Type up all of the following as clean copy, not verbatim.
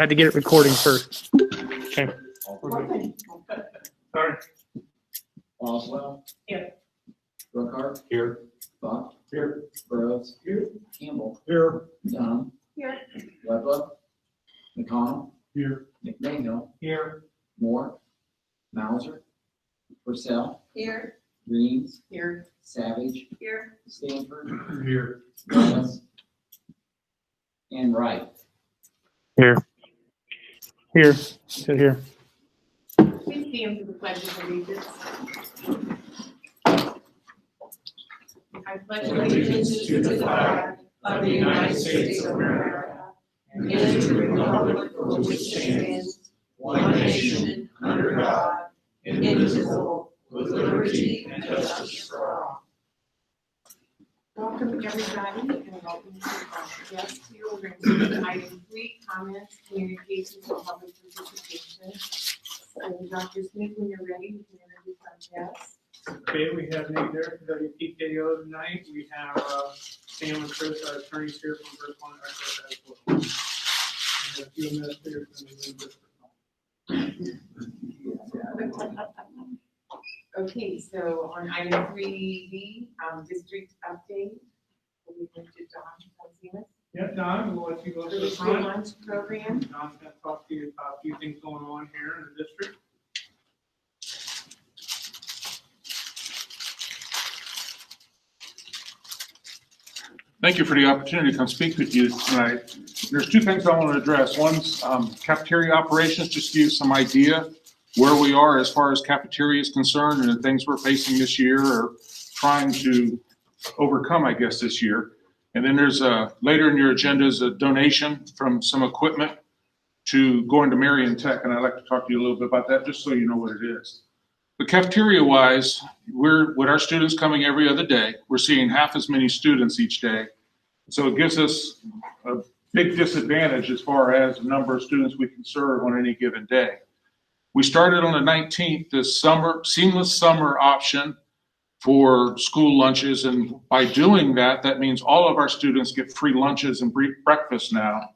Had to get it recording first. Okay. Sorry. Boswell. Here. Brookhart. Here. Buck. Here. Burrows. Here. Campbell. Here. Dunham. Here. Ledlow. McConnell. Here. McMahill. Here. Moore. Mauser. Purcell. Here. Reeves. Here. Savage. Here. Stanford. Here. Thomas. And Wright. Here. Here. Sit here. Please stand for the pledge of allegiance. I pledge allegiance to the flag of the United States of America and to the republic for which it stands, one nation, under God, indivisible, with liberty and justice for all. Welcome, everybody, and welcome to our guests here. We're going to do item 3, comments, communications, and public participation. So, Dr. Smith, when you're ready, you can introduce our guests. Okay, we have Nate there for WPKO tonight. We have Sam and Chris, our attorneys here from Brookline as well. And a few administrators in the district. Okay, so on item 3B, district update, we went to Don Ponzimas. Yeah, Don, we'll let you go to For the the school front. lunch program. Don's going to talk to you about a few things going on here in the district. Thank you for the opportunity to come speak with you tonight. There's two things I want to address. One's cafeteria operations, just to give you some idea where we are as far as cafeteria is concerned and the things we're facing this year or trying to overcome, I guess, this year. And then there's later in your agenda is a donation from some equipment to going to Marion Tech, and I'd like to talk to you a little bit about that, just so you know what it is. But cafeteria-wise, we're with our students coming every other day. We're seeing half as many students each day. So it gives us a big disadvantage as far as the number of students we can serve on any given day. We started on the 19th, this summer, seamless summer option for school lunches. And by doing that, that means all of our students get free lunches and breakfast now.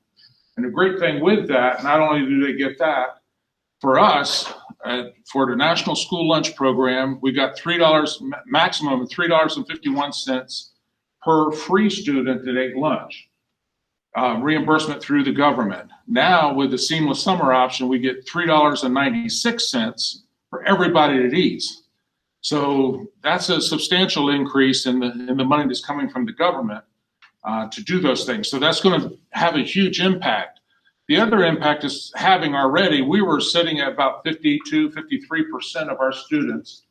And the great thing with that, not only do they get that, for us, for the National School Lunch Program, we got $3, maximum of $3.51 per free student that ate lunch. Reimbursement through the government. Now with the seamless summer option, we get $3.96 for everybody that eats. So that's a substantial increase in the money that's coming from the government to do those things. So that's going to have a huge impact. The other impact is having already, we were sitting at about 52, 53% of our students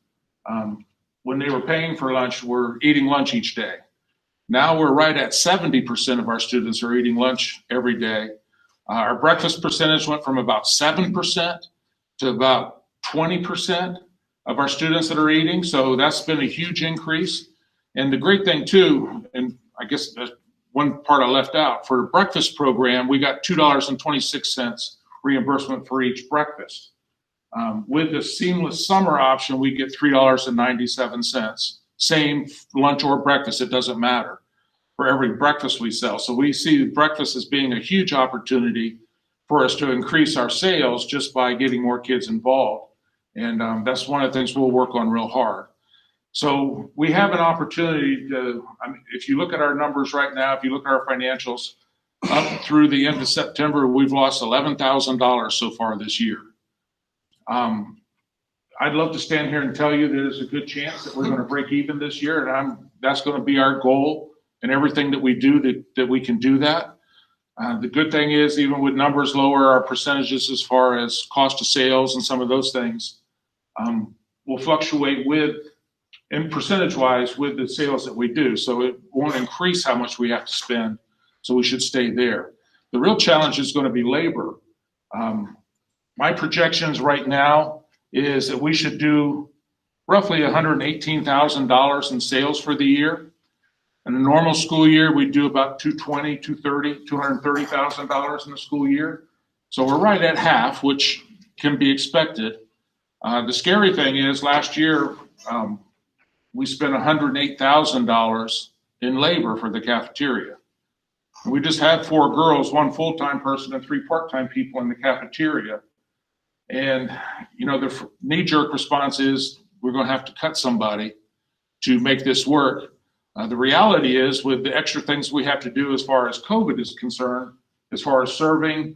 when they were paying for lunch were eating lunch each day. Now we're right at 70% of our students are eating lunch every day. Our breakfast percentage went from about 7% to about 20% of our students that are eating. So that's been a huge increase. And the great thing too, and I guess one part I left out, for the breakfast program, we got $2.26 reimbursement for each breakfast. With the seamless summer option, we get $3.97. Same lunch or breakfast, it doesn't matter, for every breakfast we sell. So we see breakfast as being a huge opportunity for us to increase our sales just by getting more kids involved. And that's one of the things we'll work on real hard. So we have an opportunity to, I mean, if you look at our numbers right now, if you look at our financials, up through the end of September, we've lost $11,000 so far this year. I'd love to stand here and tell you there's a good chance that we're going to break even this year, and that's going to be our goal and everything that we do that we can do that. The good thing is, even with numbers lower, our percentages as far as cost of sales and some of those things will fluctuate with, and percentage-wise, with the sales that we do. So it won't increase how much we have to spend, so we should stay there. The real challenge is going to be labor. My projections right now is that we should do roughly $118,000 in sales for the year. In a normal school year, we do about $230,000 in the school year. So we're right at half, which can be expected. The scary thing is last year, we spent $108,000 in labor for the cafeteria. We just had 4 girls, 1 full-time person and 3 part-time people in the cafeteria. And, you know, the knee-jerk response is we're going to have to cut somebody to make this work. The reality is, with the extra things we have to do as far as COVID is concerned, as far as serving,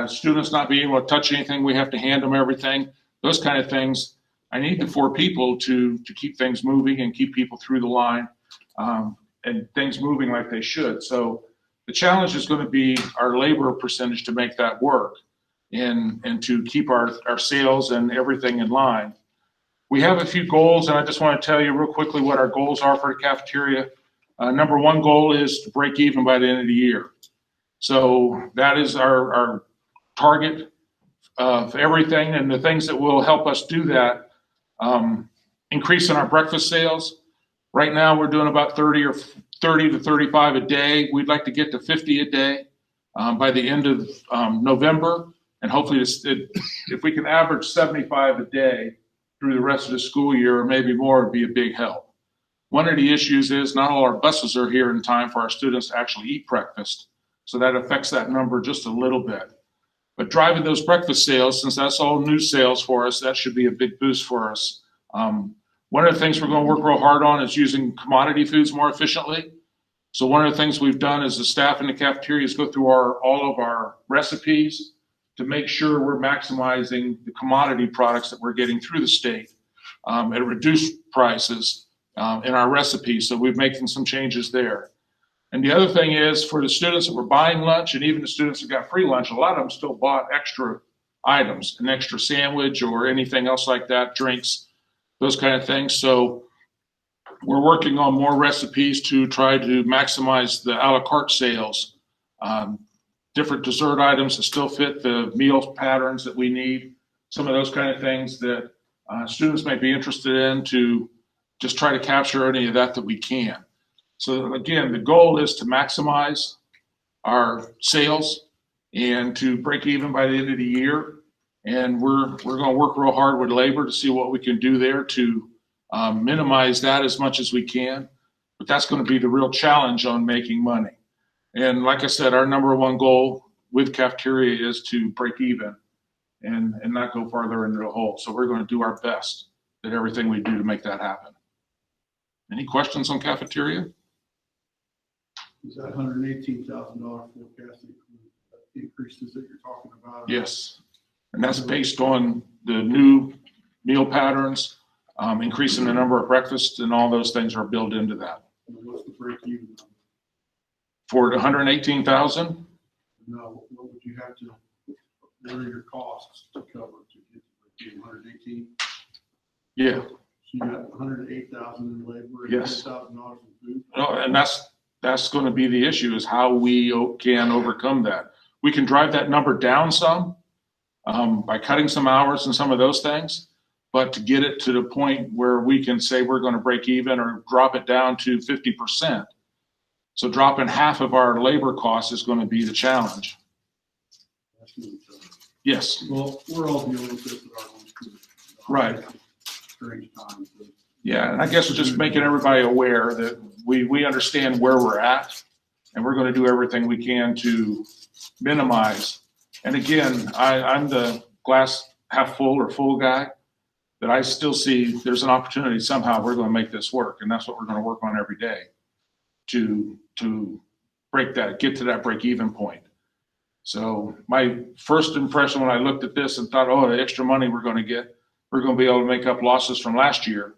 students not being able to touch anything, we have to hand them everything, those kind of things. I need the 4 people to keep things moving and keep people through the line, and things moving like they should. So the challenge is going to be our labor percentage to make that work and to keep our sales and everything in line. We have a few goals, and I just want to tell you real quickly what our goals are for the cafeteria. Number 1 goal is to break even by the end of the year. So that is our target of everything, and the things that will help us do that, increasing our breakfast sales. Right now, we're doing about 30 to 35 a day. We'd like to get to 50 a day by the end of November, and hopefully, if we can average 75 a day through the rest of the school year, or maybe more, would be a big help. One of the issues is not all our buses are here in time for our students to actually eat breakfast, so that affects that number just a little bit. But driving those breakfast sales, since that's all new sales for us, that should be a big boost for us. One of the things we're going to work real hard on is using commodity foods more efficiently. So one of the things we've done as the staff in the cafeteria is go through all of our recipes to make sure we're maximizing the commodity products that we're getting through the state at reduced prices in our recipes. So we're making some changes there. And the other thing is, for the students that were buying lunch, and even the students that got free lunch, a lot of them still bought extra items, an extra sandwich or anything else like that, drinks, those kind of things. So we're working on more recipes to try to maximize the a la carte sales, different dessert items that still fit the meal patterns that we need, some of those kind of things that students may be interested in, to just try to capture any of that we can. So again, the goal is to maximize our sales and to break even by the end of the year. And we're going to work real hard with labor to see what we can do there to minimize that as much as we can. But that's going to be the real challenge on making money. And like I said, our number 1 goal with cafeteria is to break even and not go farther into the hole. So we're going to do our best at everything we do to make that happen. Any questions on cafeteria? Is that $118,000 forecast increases that you're talking about? Yes. And that's based on the new meal patterns, increasing the number of breakfasts, and all those things are built into that. And what's the break even number? For the 118,000, No, what would you have to, what are your costs to cover to get to break even? 118? yeah. So you got 108,000 in labor and Yes. $10,000 in food? No, and that's going to be the issue, is how we can overcome that. We can drive that number down some by cutting some hours and some of those things, but to get it to the point where we can say we're going to break even or drop it down to 50%. So dropping half of our labor costs is going to be the challenge. That's what I'm saying. Yes, Well, we're all dealing with this at our own school. Right. Strange times. But yeah, and I guess just making everybody aware that we understand where we're at, and we're going to do everything we can to minimize. And again, I'm the glass half full or full guy, that I still see there's an opportunity somehow we're going to make this work, and that's what we're going to work on every day to break that, get to that break even point. So my first impression when I looked at this and thought, oh, the extra money we're going to get, we're going to be able to make up losses from last year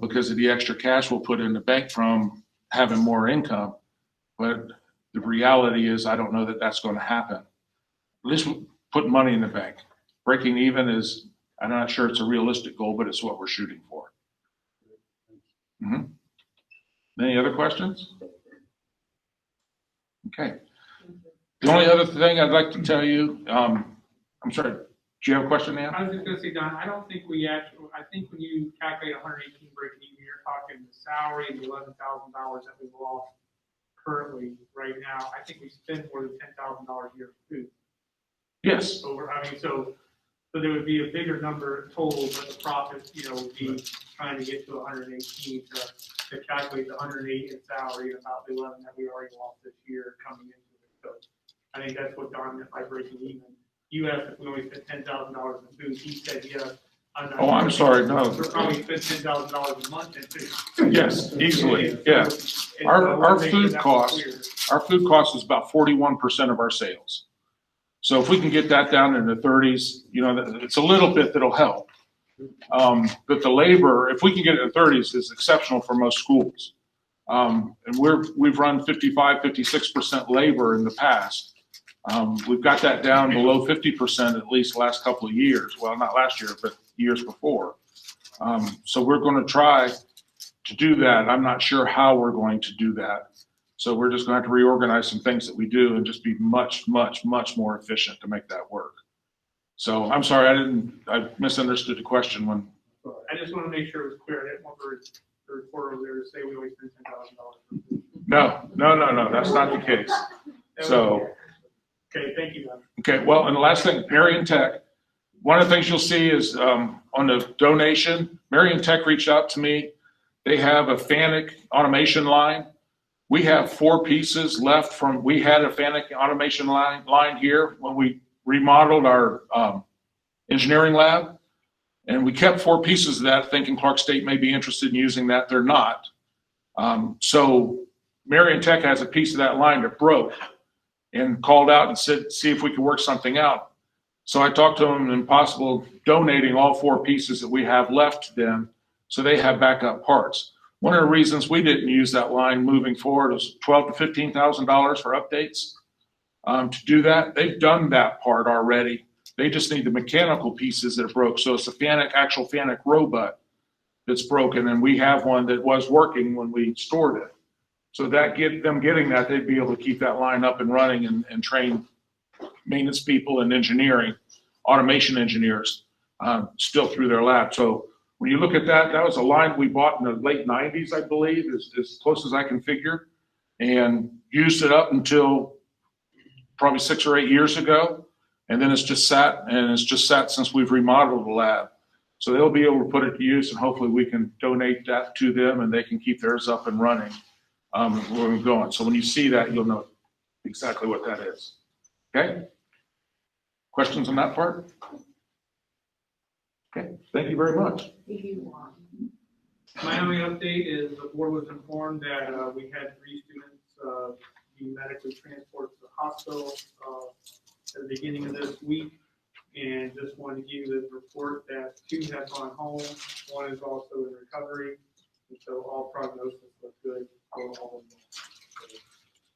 because of the extra cash we'll put in the bank from having more income. But the reality is, I don't know that that's going to happen. At least put money in the bank. Breaking even is, I'm not sure it's a realistic goal, but it's what we're shooting for. Any other questions? Okay. The only other thing I'd like to tell you, I'm sorry, do you have a question, Ann? I was just gonna say, Don, I don't think we actually, I think when you calculate 118 break even, you're talking the salary and the $11,000 that we've lost currently right now. I think we spend more than $10,000 a year for food. Yes. I mean, so So there would be a bigger number total, but the profit, would be trying to get to 118 to calculate the 108 in salary, and about the 11 that we already lost this year coming into it. So I think that's what Don meant by breaking even. You asked if we only spent $10,000 in food. He said yes. Oh, I'm sorry, no. We're probably spend $10,000 a month in food. Yes, easily, And yeah. so Our I wanna make sure food that was cost- clear. Our food cost is about 41% of our sales. So if we can get that down in the 30s, it's a little bit that'll help. But the labor, if we can get it in the 30s, is exceptional for most schools. And we've run 55, 56% labor in the past. We've got that down below 50% at least the last couple of years. Well, not last year, but years before. So we're going to try to do that. I'm not sure how we're going to do that. So we're just going to have to reorganize some things that we do and just be much, much, much more efficient to make that work. So I'm sorry, I misunderstood the question when. I just want to make sure it was clear. I didn't want the reporter over there to say we only spent $10,000. No, that's not the case. So. Okay, thank you, Don. Okay, well, and the last thing, Marion Tech. One of the things you'll see is on the donation, Marion Tech reached out to me. They have a FANUC automation line. We have 4 pieces left we had a FANUC automation line here when we remodeled our engineering lab. And we kept 4 pieces of that thinking Clark State may be interested in using that. They're not. So Marion Tech has a piece of that line that broke and called out and said, see if we could work something out. So I talked to them and possible donating all 4 pieces that we have left to them so they have backup parts. One of the reasons we didn't use that line moving forward was $12,000 to $15,000 for updates. To do that, they've done that part already. They just need the mechanical pieces that are broke. So it's a actual FANUC robot that's broken, and we have one that was working when we stored it. So that getting that, they'd be able to keep that line up and running and train maintenance people and engineering, automation engineers, still through their lab. So when you look at that, that was a line we bought in the late 90s, I believe, as close as I can figure, and used it up until probably 6 or 8 years ago. And then it's just sat since we've remodeled the lab. So they'll be able to put it to use, and hopefully we can donate that to them and they can keep theirs up and running where we're going. So when you see that, you'll know exactly what that is. Okay? Questions on that part? Okay, thank you very much. My only update is the board was informed that we had 3 students be medically transported to the hospital at the beginning of this week. And just wanted to give you the report that 2 have gone home, 1 is also in recovery. And so all prognosis looks good for all of them.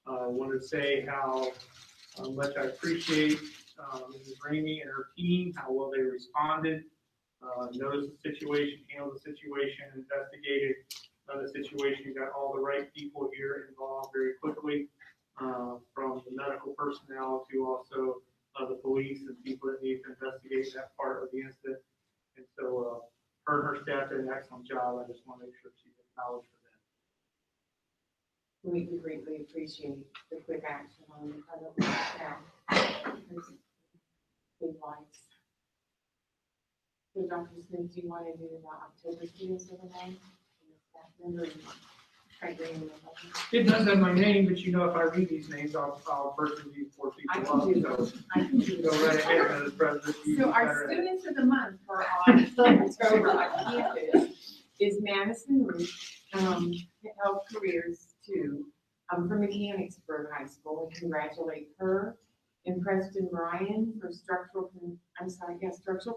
I wanted to say how much I appreciate Mrs. Ramey and her team, how well they responded, noticed the situation, handled the situation, investigated the situation, got all the right people here involved very quickly, from the medical personnel to also the police and people that need to investigate that part of the incident. And so her and her staff did an excellent job. I just want to make sure she's acknowledged for that. We greatly appreciate the quick action on the part of the staff. Big lights. So Dr. Smith, do you want to do the October students of the night? It does have my name, but if I read these names, I'll person these 4 I people can do up. those. So I can do go those. right ahead, Madam President. You So do our better at it. students of the month for October on campus is Madison Root, Health Careers 2, from Mechanicsburg High School. We congratulate her and Preston Bryan for structural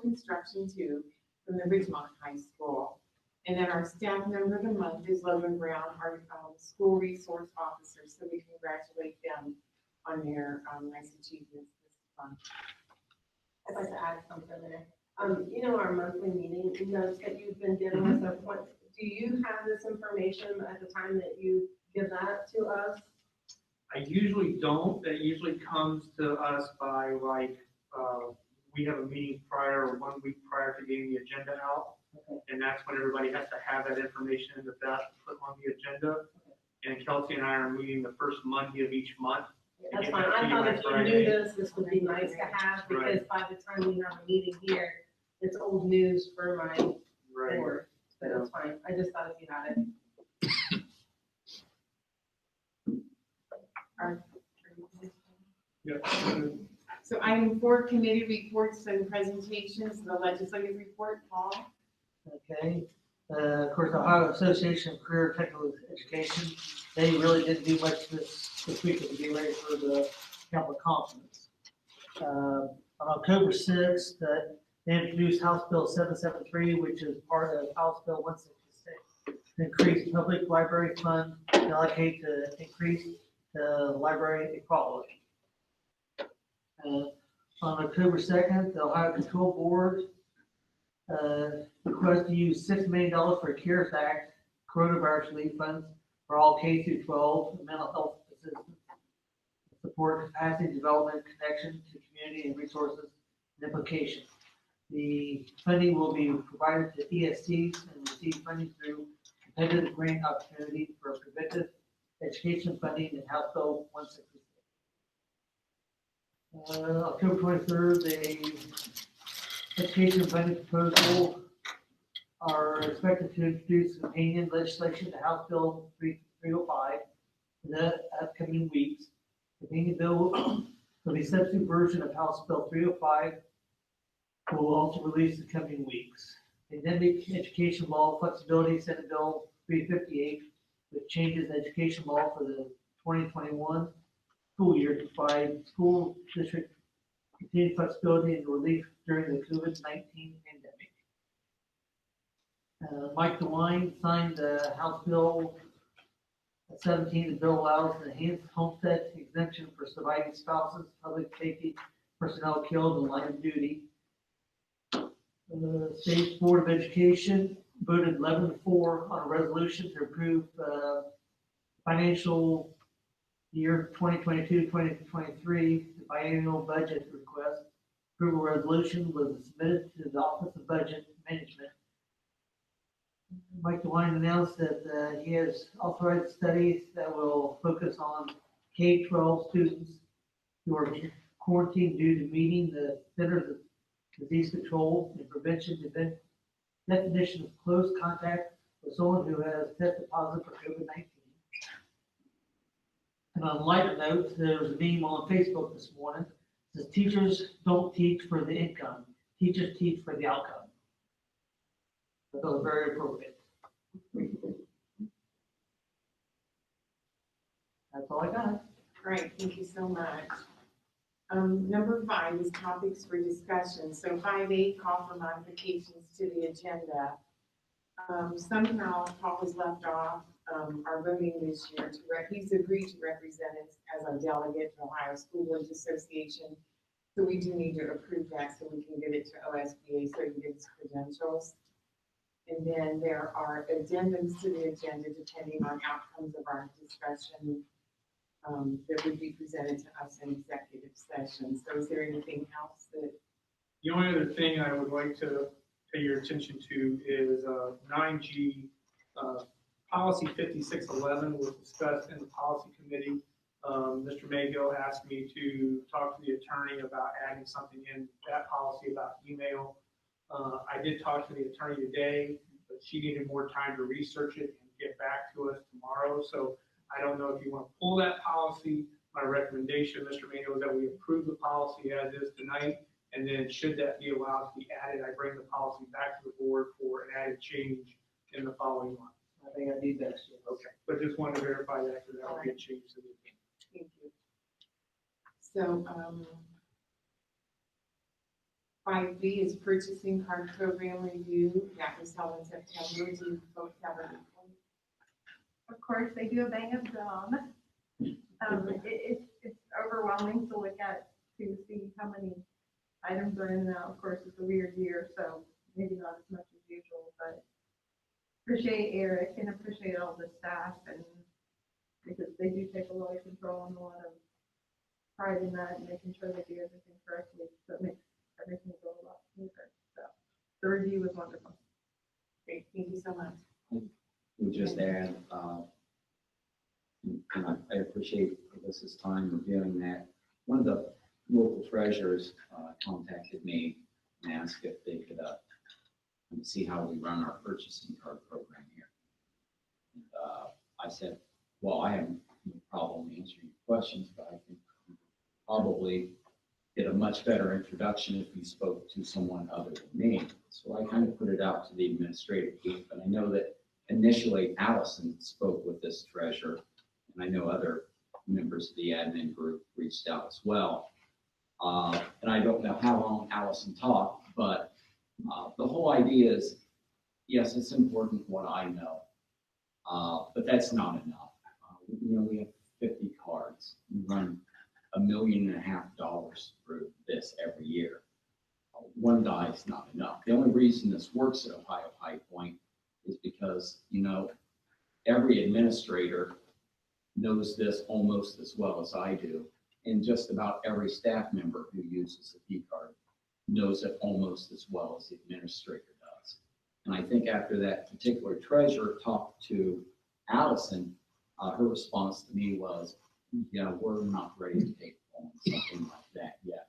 construction 2 from the Ridgemont High School. And then our staff member of the month is Logan Brown, our school resource officer. So we congratulate them on their nice achievements this month. I'd like to add something there. Our monthly meeting notes that you've been giving us, do you have this information at the time that you give that to us? I usually don't. That usually comes to us by we have a meeting prior or 1 week prior to getting the agenda out. Okay. And that's when everybody has to have that information in the put on the agenda. And Kelsey and I are meeting the first Monday of each month That's fine. I thought if you knew this would be nice to have, because by the time we have a meeting here, it's old news for my Right. board. But that's fine. I just thought if you had it. Yeah. So item 4, committee reports and presentations, the legislative report, Paul. Okay, of course, Ohio Association of Career Technical Education, they really didn't do much this week to get ready for the Capital Conference. On October 6th, they introduced House Bill 773, which is part of House Bill 166, to increase public library fund, to allocate to increase the library equality. On October 2nd, the Ohio Control Board request to use $6 million for CARES Act coronavirus relief funds for all K through 12 mental health assistance, support capacity development, connection to community and resources and implication. The funding will be provided to ESCs and receive funding through competitive grant opportunity for preventive education funding in House Bill 166. October 23rd, the education funding proposal are expected to introduce companion legislation to House Bill 305 in the upcoming weeks. The companion bill will be a substitute version of House Bill 305, will also release in the coming weeks. Pandemic education law flexibility, Senate Bill 358, which changes education law for the 2021 school year to provide school district continued flexibility and relief during the COVID-19 pandemic. Mike DeWine signed the House Bill 17. The bill allows the enhanced homestead exemption for surviving spouses, public safety personnel killed in line of duty. The State Board of Education voted 11-4 on a resolution to approve financial year 2022-2023, the biennial budget request. Approval resolution was submitted to the Office of Budget Management. Mike DeWine announced that he has authorized studies that will focus on K-12 students who are quarantined due to meeting the Centers of Disease Control and Prevention definition of close contact with someone who has tested positive for COVID-19. And on a lighter note, there was a meme on Facebook this morning. It says, teachers don't teach for the income, teachers teach for the outcome. That was very appropriate. That's all I got. Great, thank you so much. Number 5 is topics for discussion. So 5A, call for modifications to the agenda. Somehow Paul was left off our voting this year. He's agreed to represent us as a delegate to Ohio School Boards Association. So we do need to approve that so we can get it to OSBA so he can get his credentials. And then there are addendums to the agenda depending on outcomes of our discussion that would be presented to us in executive session. So is there anything else that? The only other thing I would like to pay your attention to is 9G, policy 5611 was discussed in the policy committee. Mr. Maygill asked me to talk to the attorney about adding something in that policy about email. I did talk to the attorney today, but she needed more time to research it and get back to us tomorrow. So I don't know if you want to pull that policy. My recommendation, Mr. Maygill, is that we approve the policy as is tonight. And then should that be allowed to be added, I bring the policy back to the board for an added change in the following month. I think I need that. Okay, but just wanted to verify that because that will get changed to the. Thank you. So 5B is purchasing card program review. That was held in September. Do you folks have a report? Of course, they do a bang up job. It's overwhelming to look at, to see how many items are in now. Of course, it's a weird year, so maybe not as much as usual, but appreciate Eric and appreciate all the staff, and because they do take a lot of control and a lot of pride in that and making sure they do everything correctly. So it makes everything go a lot smoother. So the review was wonderful. Great, thank you so much. We just add, and I appreciate the this is time reviewing that. One of the local treasurers contacted me and asked if they could see how we run our purchasing card program here. And, I said, well, I have no problem answering your questions, but I think we probably get a much better introduction if you spoke to someone other than me. So I kind of put it out to the administrative group, and I know that initially Allison spoke with this treasurer, and I know other members of the admin group reached out as well. And I don't know how long Allison talked, but the whole idea is, yes, it's important what I know, but that's not enough. We have 50 cards. We run $1.5 million through this every year. One die is not enough. The only reason this works at Ohio High Point is because, every administrator knows this almost as well as I do. And just about every staff member who uses the P card knows it almost as well as the administrator does. And I think after that particular treasurer talked to Allison, her response to me was, yeah, we're not ready to take on something like that yet.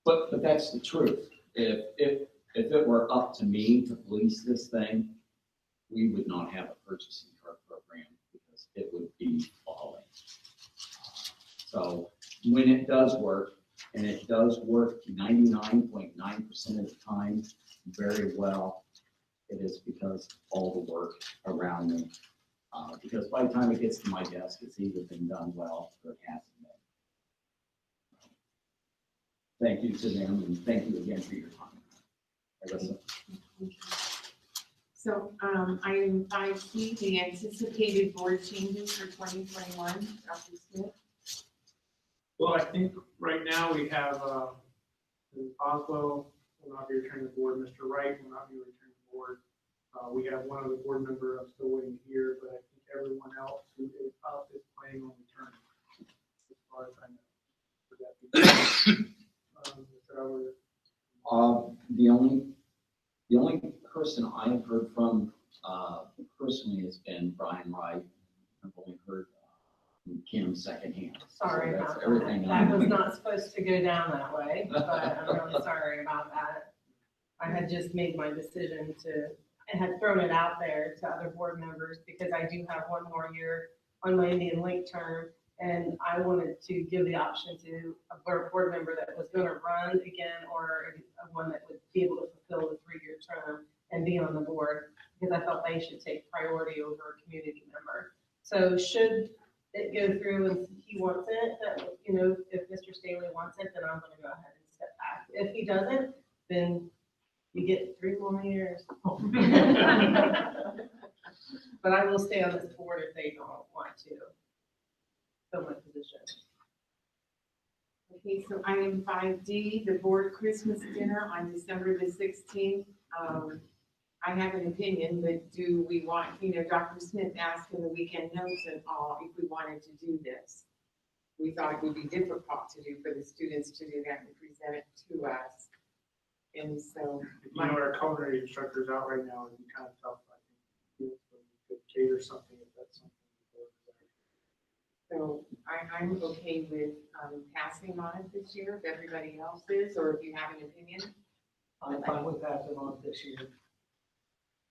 But that's the truth. If it were up to me to police this thing, we would not have a purchasing card program because it would be falling. So when it does work, and it does work 99.9% of the time very well, it is because all the work around me. Because by the time it gets to my desk, it's either been done well or it hasn't been. Thank you to them, and thank you again for your time. Alyssa. So, item 5C, the anticipated board changes for 2021, Dr. Smith. Well, I think right now we have, Boswell will not be returning to the board, Mr. Wright will not be returning to the board. We have one other board member I'm still waiting to hear, but I think everyone else who is up is planning on returning, as far as I know. Would that be- Mr. Albert? The only person I've heard from personally has been Brian Wright. I've only heard from Kim secondhand. Sorry So that's about everything that. I That was know. not supposed to go down that way, but I'm really sorry about that. I had just made my decision and had thrown it out there to other board members because I do have one more year on my Indian Link term. And I wanted to give the option to a board member that was gonna run again or one that would be able to fulfill the 3-year term and be on the board, because I felt they should take priority over a community member. So should it go through and he wants it, that, if Mr. Staley wants it, then I'm gonna go ahead and step back. If he doesn't, then you get 3 more years. But I will stay on this board if they don't want to fill my position. Okay, so item 5D, the board Christmas dinner on December the 16th. I have an opinion, but do we want, Dr. Smith asked in the weekend notes and all, if we wanted to do this. We thought it would be difficult to do for the students to do that and present it to us. And so. Our culinary instructor's out right now, it'd be kind of tough, I think. We could cater something if that's something. So I'm okay with passing on it this year, if everybody else is, or if you have an opinion. I'm fine with passing on this year.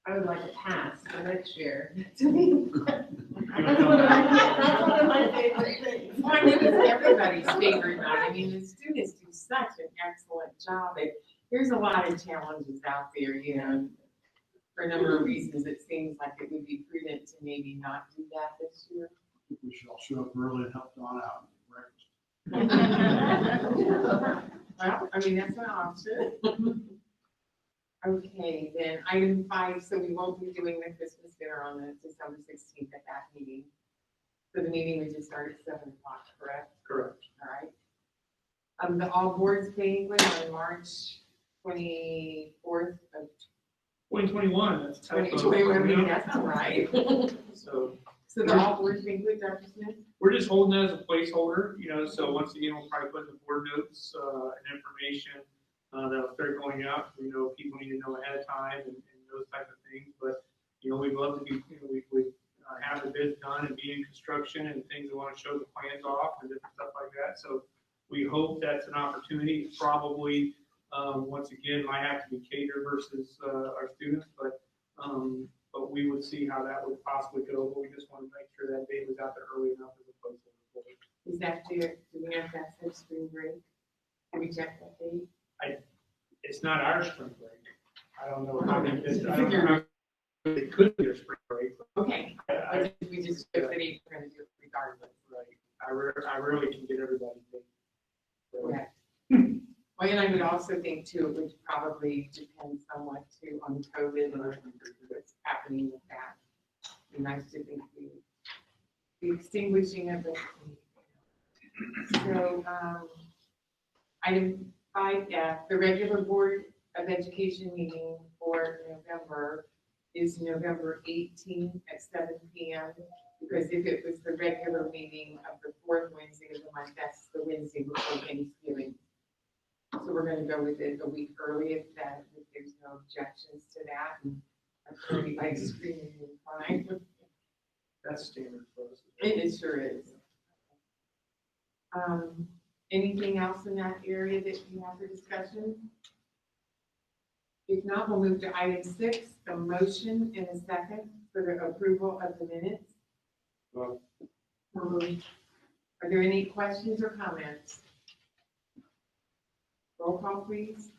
I would like a pass for next year. To me, that's one of my favorite things. Well, I think it's everybody's favorite night. I mean, the students do such an excellent job. There's a lot of challenges out there, for a number of reasons. It seems like it would be prudent to maybe not do that this year. I think we should all show up early and help Don out and breakfast. Well, I mean, that's an option. Okay, then item 5, so we won't be doing the Christmas dinner on the December 16th at that meeting. So the meeting would just start at 7 o'clock, correct? Correct. All right. The all boards banquet on March 24th of 2021, that's. 2021, that's all right. So So the all boards banquet, Dr. Smith? we're just holding it as a placeholder, so once again, we'll probably put in the board notes, and information, that'll start going out. We know people need to know ahead of time and those type of things, but, we'd love to be, we have the bids done and be in construction and things we want to show the plans off and different stuff like that. So we hope that's an opportunity. Probably, once again, might have to be catered versus our students, but we would see how that would possibly go. But we just want to make sure that date was out there early enough as a placeholder for it. Is that due, do we have that for spring break? Can we check that date? It's not our spring break. I don't know how they did, I don't know how it could be a spring break. But Okay, I, but we just, if the date's gonna do it regardless. right. I really can get everybody paid. Correct. Well, and I would also think too, it would probably depend somewhat too on COVID and what's happening with that. Be nice to think the extinguishing of it. So, item 5F, the regular Board of Education meeting for November is November 18th at 7 p.m. Because if it was the regular meeting of the fourth Wednesday of the month, that's the Wednesday before Thanksgiving. So we're gonna go with it a week early if there's no objections to that. And I'm sure everybody's screaming and crying. That's standard for us. It sure is. Anything else in that area that you have for discussion? If not, we'll move to item 6, the motion in a second for the approval of the minutes. Well, Are there any questions or comments? Roll call, please.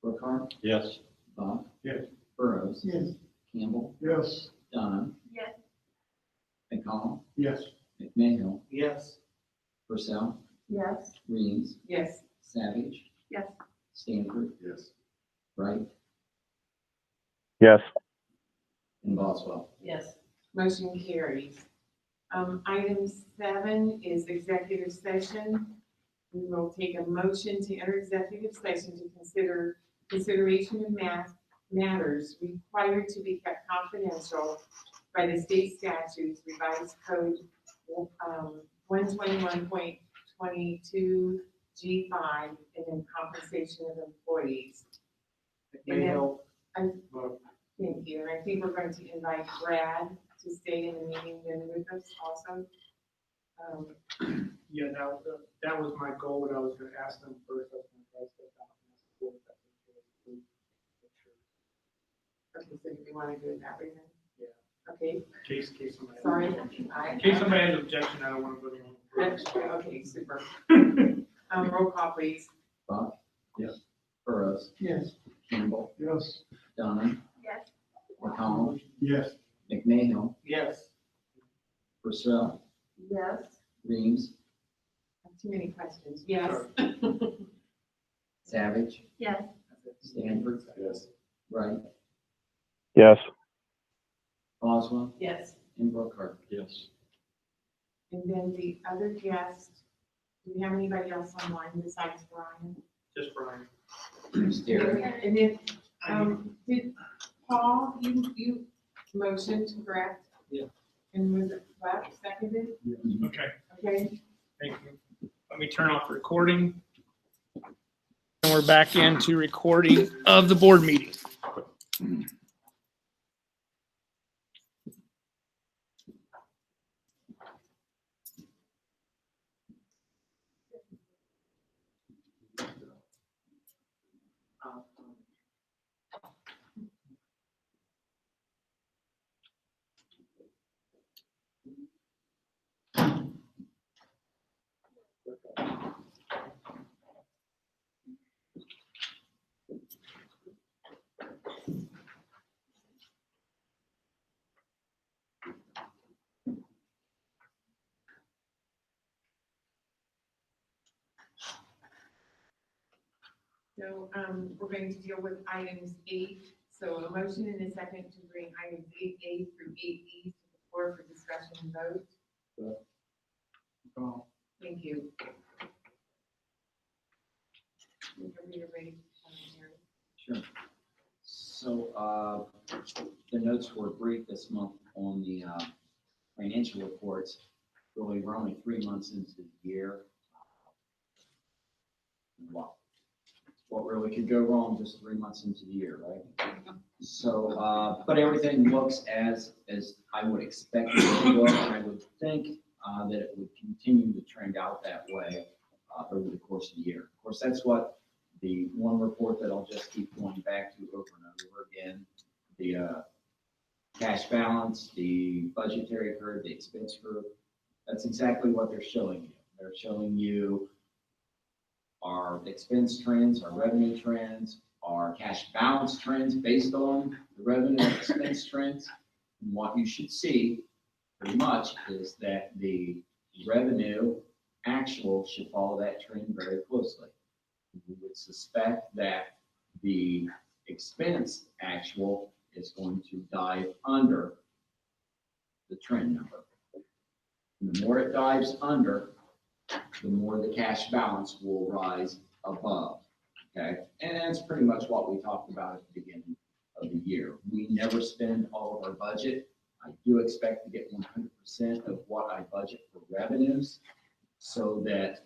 Brookhart, Yes. Buck. Yes. Burrows. Yes. Campbell, Yes. Dunham, Yes. McCollum, Yes. McMahill, yes. Purcell, Yes. Reeves, Yes. Savage, Yes. Stanford, Yes. Wright, yes, and Boswell. Yes. Motion carries. Item 7 is executive session. We will take a motion to enter executive session to consideration of matters required to be kept confidential by the state statutes, revised code 121.22 G5, and then compensation of employees. May help. Thank you, and I think we're going to invite Brad to stay in the meeting then with us also. Yeah, that was my goal, but I was gonna ask them first. I was gonna try to step out and ask the board if that's okay. Okay, so do we want to do it that way then? Yeah. Okay, In case somebody. sorry. In case somebody has an objection, I don't wanna go to. That's true, okay, super. Roll call, please. Buck. Yes. Burrows, Yes. Campbell, Yes. Dunham, Yes. McCollum, Yes. McMahill, Yes. Purcell, Yes. Reeves, Too many questions. Yes. Savage, Yes. Stanford, Yes. Wright, yes. Boswell, Yes. and Brookhart. Yes. And then the other guest, do we have anybody else online besides Brian? Just Brian. Terry, And then, did Paul, you motioned, correct? Yeah. And was it Buck seconded? Okay, Okay, thank you. Let me turn off the recording. And we're back into recording of the board meeting. so, we're going to deal with items 8. So a motion and a second to bring items 8A through 8E to the floor for discussion and vote. Thank you. Whenever you're ready, Mary. Sure. So, the notes were brief this month on the financial reports. Really, we're only 3 months into the year. Well, what really could go wrong just 3 months into the year, right? So, but everything looks as I would expect it to look, and I would think that it would continue to trend out that way over the course of the year. Of course, that's what the one report that I'll just keep going back to over and over again, the cash balance, the budgetary curve, the expense curve, that's exactly what they're showing you. They're showing you our expense trends, our revenue trends, our cash balance trends based on the revenue and expense trends. And what you should see pretty much is that the revenue actual should follow that trend very closely. We would suspect that the expense actual is going to dive under the trend number. And the more it dives under, the more the cash balance will rise above. Okay, and that's pretty much what we talked about at the beginning of the year. We never spend all of our budget. I do expect to get 100% of what I budget for revenues, so that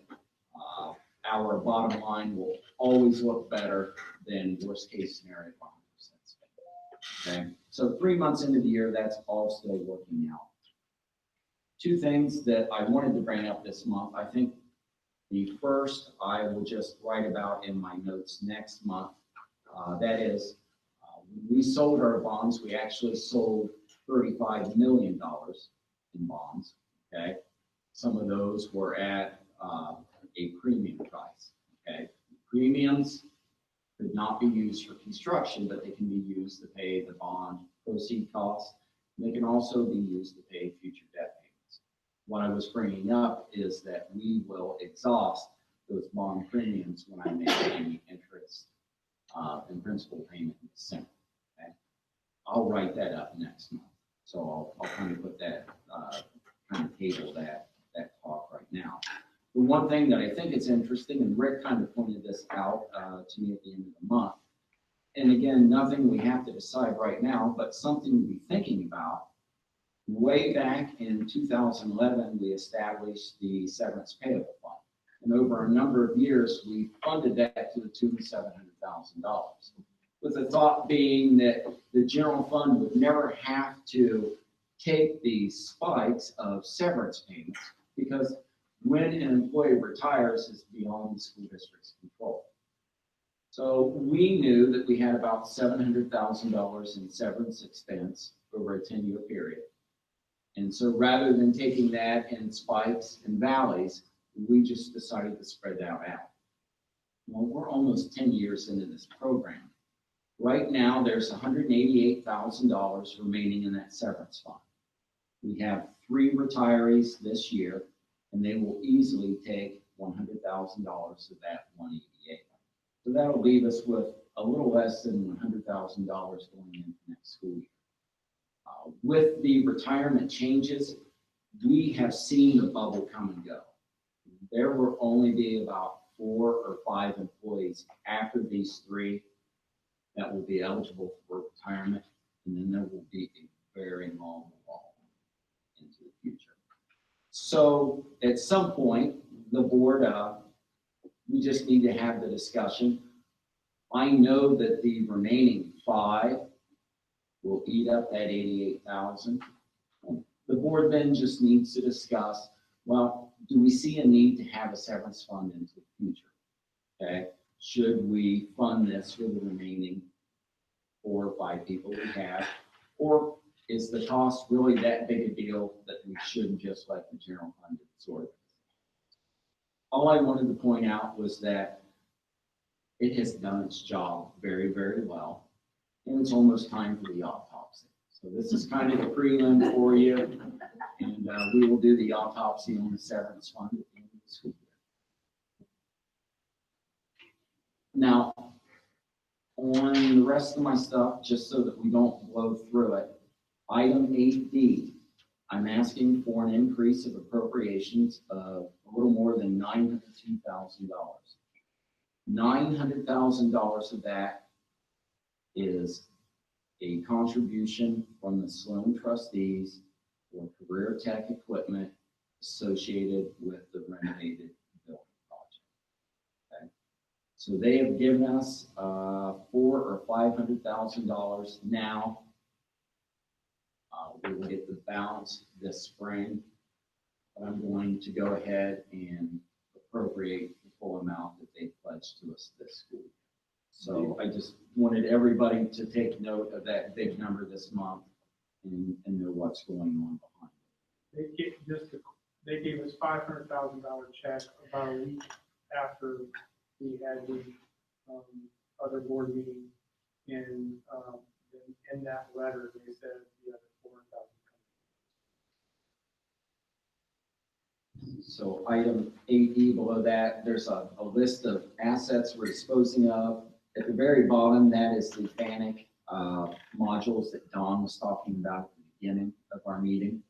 our bottom line will always look better than worst case scenario 100% spend. Okay, so 3 months into the year, that's all still working out. Two things that I wanted to bring up this month. I think the first I will just write about in my notes next month. That is, when we sold our bonds, we actually sold $35 million in bonds. Okay, some of those were at a premium price. Okay, premiums could not be used for construction, but they can be used to pay the bond proceed costs. They can also be used to pay future debt payments. What I was bringing up is that we will exhaust those bond premiums when I make any interest and principal payment in December. Okay? I'll write that up next month. So I'll kind of put that, kind of table that talk right now. The one thing that I think is interesting, and Rick kind of pointed this out to me at the end of the month, and again, nothing we have to decide right now, but something to be thinking about. Way back in 2011, we established the severance payable fund. And over a number of years, we funded that to the tune of $700,000. With the thought being that the general fund would never have to take these spikes of severance payments, because when an employee retires, it's beyond the school district's control. So we knew that we had about $700,000 in severance expense over a 10-year period. And so rather than taking that in spikes and valleys, we just decided to spread that out. Well, we're almost 10 years into this program. Right now, there's $188,000 remaining in that severance fund. We have 3 retirees this year, and they will easily take $100,000 of that $188,000. So that'll leave us with a little less than $100,000 going into next school year. With the retirement changes, we have seen the bubble come and go. There will only be about 4 or 5 employees after these 3 that will be eligible for retirement, and then there will be a very long wall into the future. So at some point, the board, we just need to have the discussion. I know that the remaining 5 will eat up that $88,000. The board then just needs to discuss, well, do we see a need to have a severance fund into the future? Okay, should we fund this for the remaining 4 or 5 people we have? Or is the cost really that big a deal that we shouldn't just let the general fund absorb it? All I wanted to point out was that it has done its job very, very well. And it's almost time for the autopsy. So this is kind of the prelim for you. And we will do the autopsy on the severance fund at the end of the school year. Now, on the rest of my stuff, just so that we don't blow through it, item 8D, I'm asking for an increase of appropriations of a little more than $902,000. $900,000 of that is a contribution from the Sloan trustees for career tech equipment associated with the renovated building project. Okay? So they have given us $400,000 or $500,000 now. We will get the balance this spring. I'm going to go ahead and appropriate the full amount that they pledged to us this school year. So I just wanted everybody to take note of that big number this month and know what's going on behind it. They gave us $500,000 check about a week after we had the other board meeting. And in that letter, they said the other $400,000. So item 8E below that, there's a list of assets we're disposing of. At the very bottom, that is the FANUC modules that Don was talking about at the beginning of our meeting.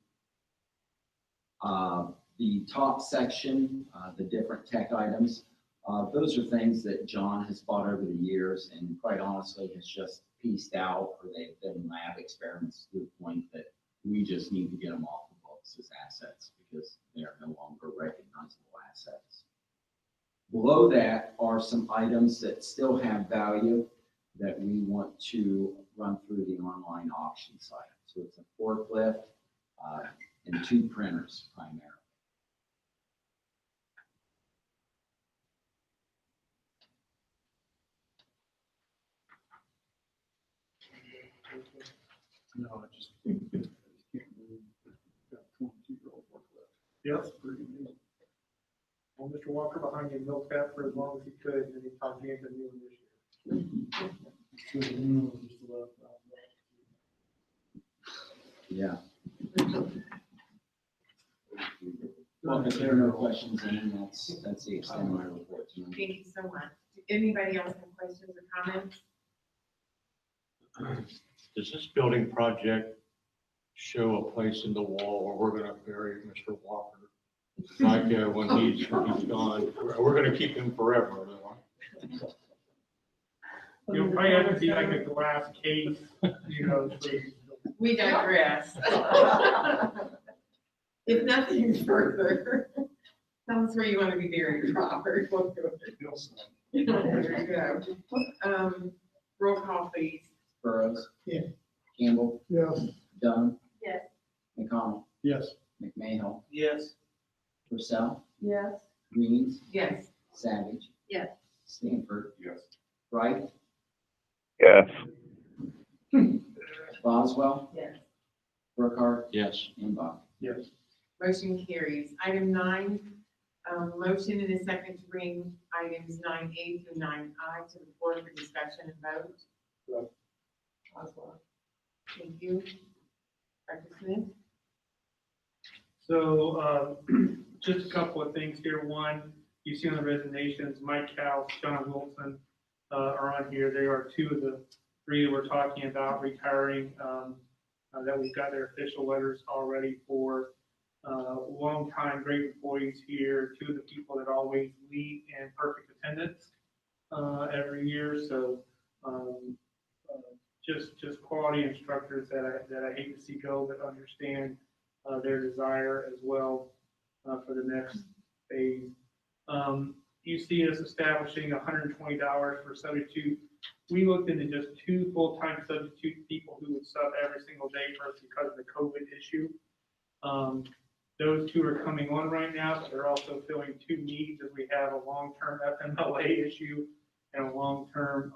The top section, the different tech items, those are things that John has bought over the years and quite honestly has just pieced out, or they've been lab experiments to the point that we just need to get them off the books as assets because they are no longer recognizable assets. Below that are some items that still have value that we want to run through the online auction site. So it's a forklift and 2 printers primarily. No, I just can't believe that 22-year-old forklift. Yep. That's pretty amazing. Well, Mr. Walker behind you milked that for as long as he could, and he talked me into doing this year. So the new one was just $11,000. Yeah. Well, if there are no questions, then that's the extent of my report tonight. Thank you so much. Anybody else have questions or comments? Does this building project show a place in the wall where we're gonna bury Mr. Walker? Like when he's gone, we're gonna keep him forever, though. You'll probably have to be like a glass case, you know, so We digress. If nothing further, tell us where you want to be buried, Robert. There you go. Roll call, please. Burrows. Yeah. Campbell. Yes. Dunn. Yes. McConnell. Yes. McMahill. yes. Purcell. Yes. Greens. Yes. Savage. Yes. Stanford. Yes. Wright. yes, Boswell. Yes. Burkhart. Yes. And Bach. Yes. Motion carries. Item 9, motion and a second to bring items 9A through 9I to the floor for discussion and vote. Right. Oswald. Thank you. Dr. Smith? So, just a couple of things here. One, you see on the resignations, Mike House, John Wilson, are on here. They are 2 of the 3 that we're talking about retiring, that we've got their official letters already for. Longtime great employees here, 2 of the people that always lead in perfect attendance every year. So just quality instructors that I hate to see go, but understand their desire as well for the next phase. You see us establishing $120 for substitute. We looked into just 2 full-time substitute people who would sub every single day for us because of the COVID issue. Those 2 are coming on right now, but they're also filling 2 needs as we have a long-term FMLA issue and a long-term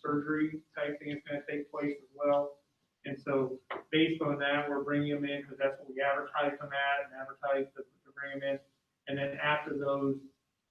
surgery type thing is going to take place as well. And so based on that, we're bringing them in because that's what we advertise them at and advertise to bring them in. And then after those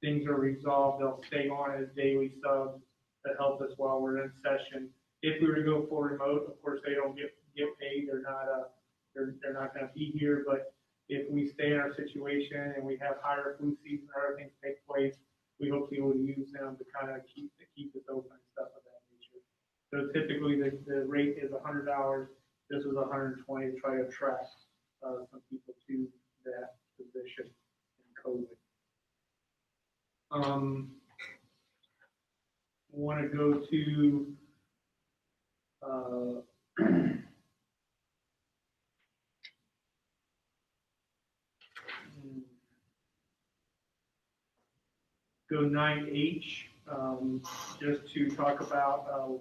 things are resolved, they'll stay on as daily subs that help us while we're in session. If we were to go full remote, of course, they don't get paid. They're not going to be here. But if we stay in our situation and we have higher flu season or other things take place, we hope to be able to use them to kind of keep us open and stuff of that nature. So typically the rate is $100. This was $120 to try to attract some people to that position in COVID. Want to go to go 9H, just to talk about,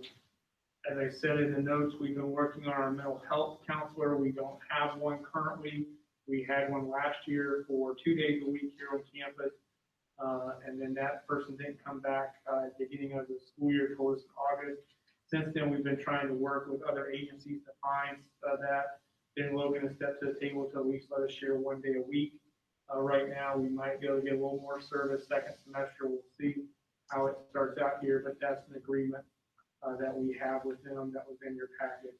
as I said in the notes, we've been working on our mental health counselor. We don't have one currently. We had one last year for 2 days a week here on campus. And then that person didn't come back at the beginning of the school year, told us in August. Since then, we've been trying to work with other agencies to find that. Then Logan has stepped to the table to at least let us share 1 day a week. Right now, we might be able to get a little more service second semester. We'll see how it starts out here, but that's an agreement that we have with them that was in your packet.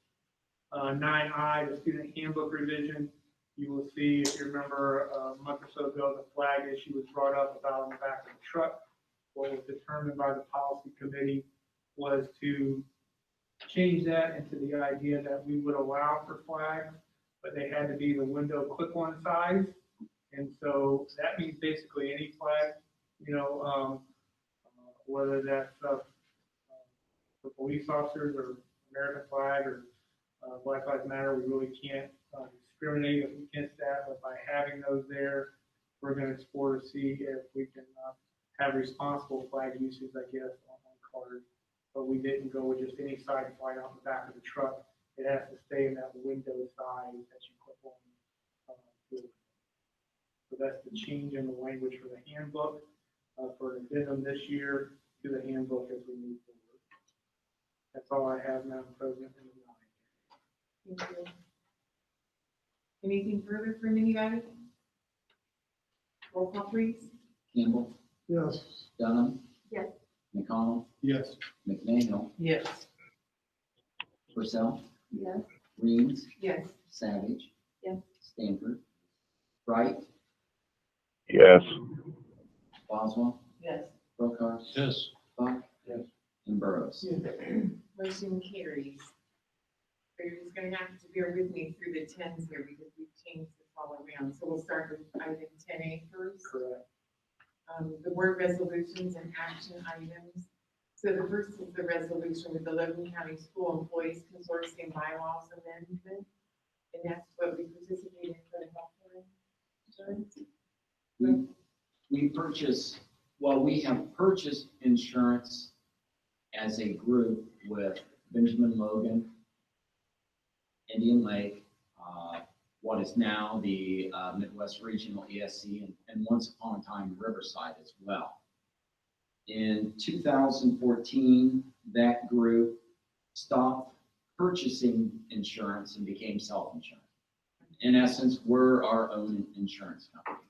9I, the student handbook revision. You will see, if you remember a month or so ago, the flag issue was brought up about on the back of the truck. What was determined by the policy committee was to change that into the idea that we would allow for flags, but they had to be the window clip-on size. And so that means basically any flag, whether that's for police officers or American flag or Black Lives Matter, we really can't discriminate against that, but by having those there, we're going to explore to see if we can have responsible flag usage, I guess, on cars. But we didn't go with just any side flag on the back of the truck. It has to stay in that window size that you clip on. So that's the change in the language for the handbook, for an addendum this year to the handbook as we move forward. That's all I have, Madam President. Thank you. Anything further from anybody? Roll call, please. Campbell, Yes. Dunham, Yes. McConnell, Yes. McMahill, Yes. Purcell, Yes. Reeves, Yes. Savage. Yes. Stanford, Wright, yes, Boswell, Yes. Brookhart, Yes. Buck, Yes. and Burrows. Motion carries. You're just gonna have to bear with me through the tens here because we've changed this all around. So we'll start with item 10A first. Correct. The board resolutions and action items. So the first is the resolution with the Logan County School Employees Consortium bylaws amendment. And that's what we participate in for the health insurance. We purchase, well, we have purchased insurance as a group with Benjamin Logan, Indian Lake, what is now the Midwest Regional ESC, and once upon a time Riverside as well. In 2014, that group stopped purchasing insurance and became self-insurance. In essence, we're our own insurance company.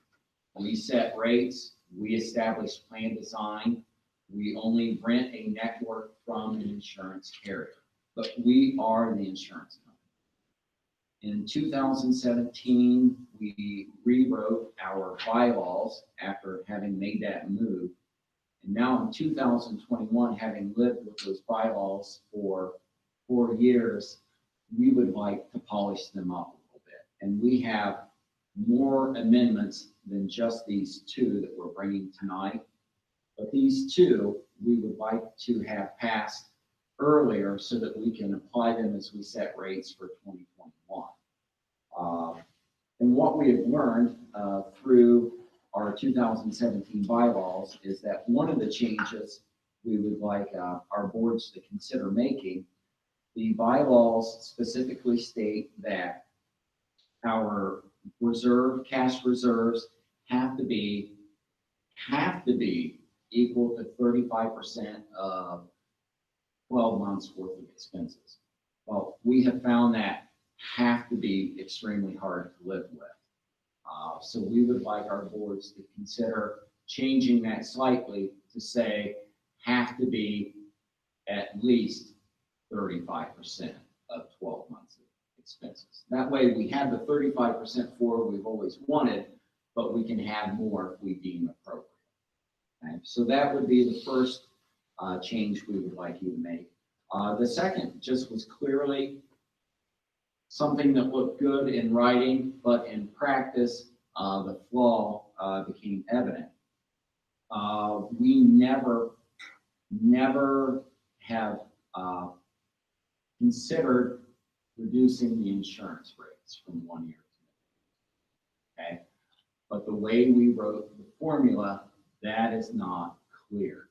We set rates, we establish plan design, we only rent a network from an insurance carrier, but we are the insurance company. In 2017, we rewrote our bylaws after having made that move. And now in 2021, having lived with those bylaws for 4 years, we would like to polish them up a little bit. And we have more amendments than just these two that we're bringing tonight. But these two, we would like to have passed earlier so that we can apply them as we set rates for 2021. And what we have learned through our 2017 bylaws is that one of the changes we would like our boards to consider making, the bylaws specifically state that our cash reserves have to be equal to 35% of 12 months worth of expenses. Well, we have found that have to be extremely hard to live with. So we would like our boards to consider changing that slightly to say have to be at least 35% of 12 months of expenses. That way we have the 35% for we've always wanted, but we can have more if we deem appropriate. Okay? So that would be the first change we would like you to make. The second just was clearly something that looked good in writing, but in practice, the flaw became evident. We never have considered reducing the insurance rates from 1 year to another. Okay, but the way we wrote the formula, that is not clear.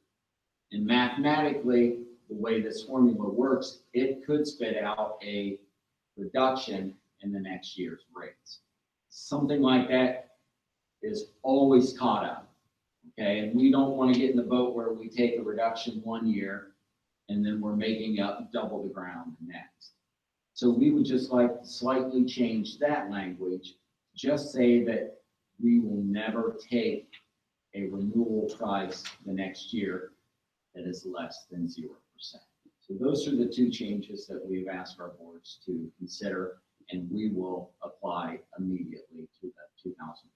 And mathematically, the way this formula works, it could spit out a reduction in the next year's rates. Something like that is always caught up, okay? And we don't want to get in the boat where we take a reduction one year and then we're making up double the ground the next. So we would just like to slightly change that language, just say that we will never take a renewal price the next year that is less than 0%. So those are the two changes that we've asked our boards to consider, and we will apply immediately to the 2020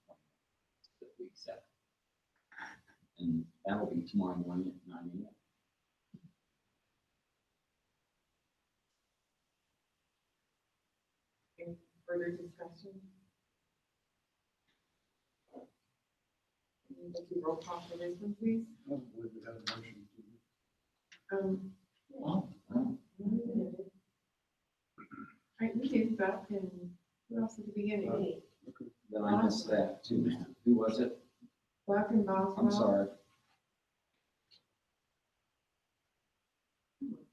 that we accept. And that'll be tomorrow morning at 9 a.m. Any further discussion? Let's do roll call for this one, please. I don't believe we had a motion to. Oh, Right, we did Buck and who else at the beginning? then I missed that too, man. Who was it? Buck and Boswell. I'm sorry.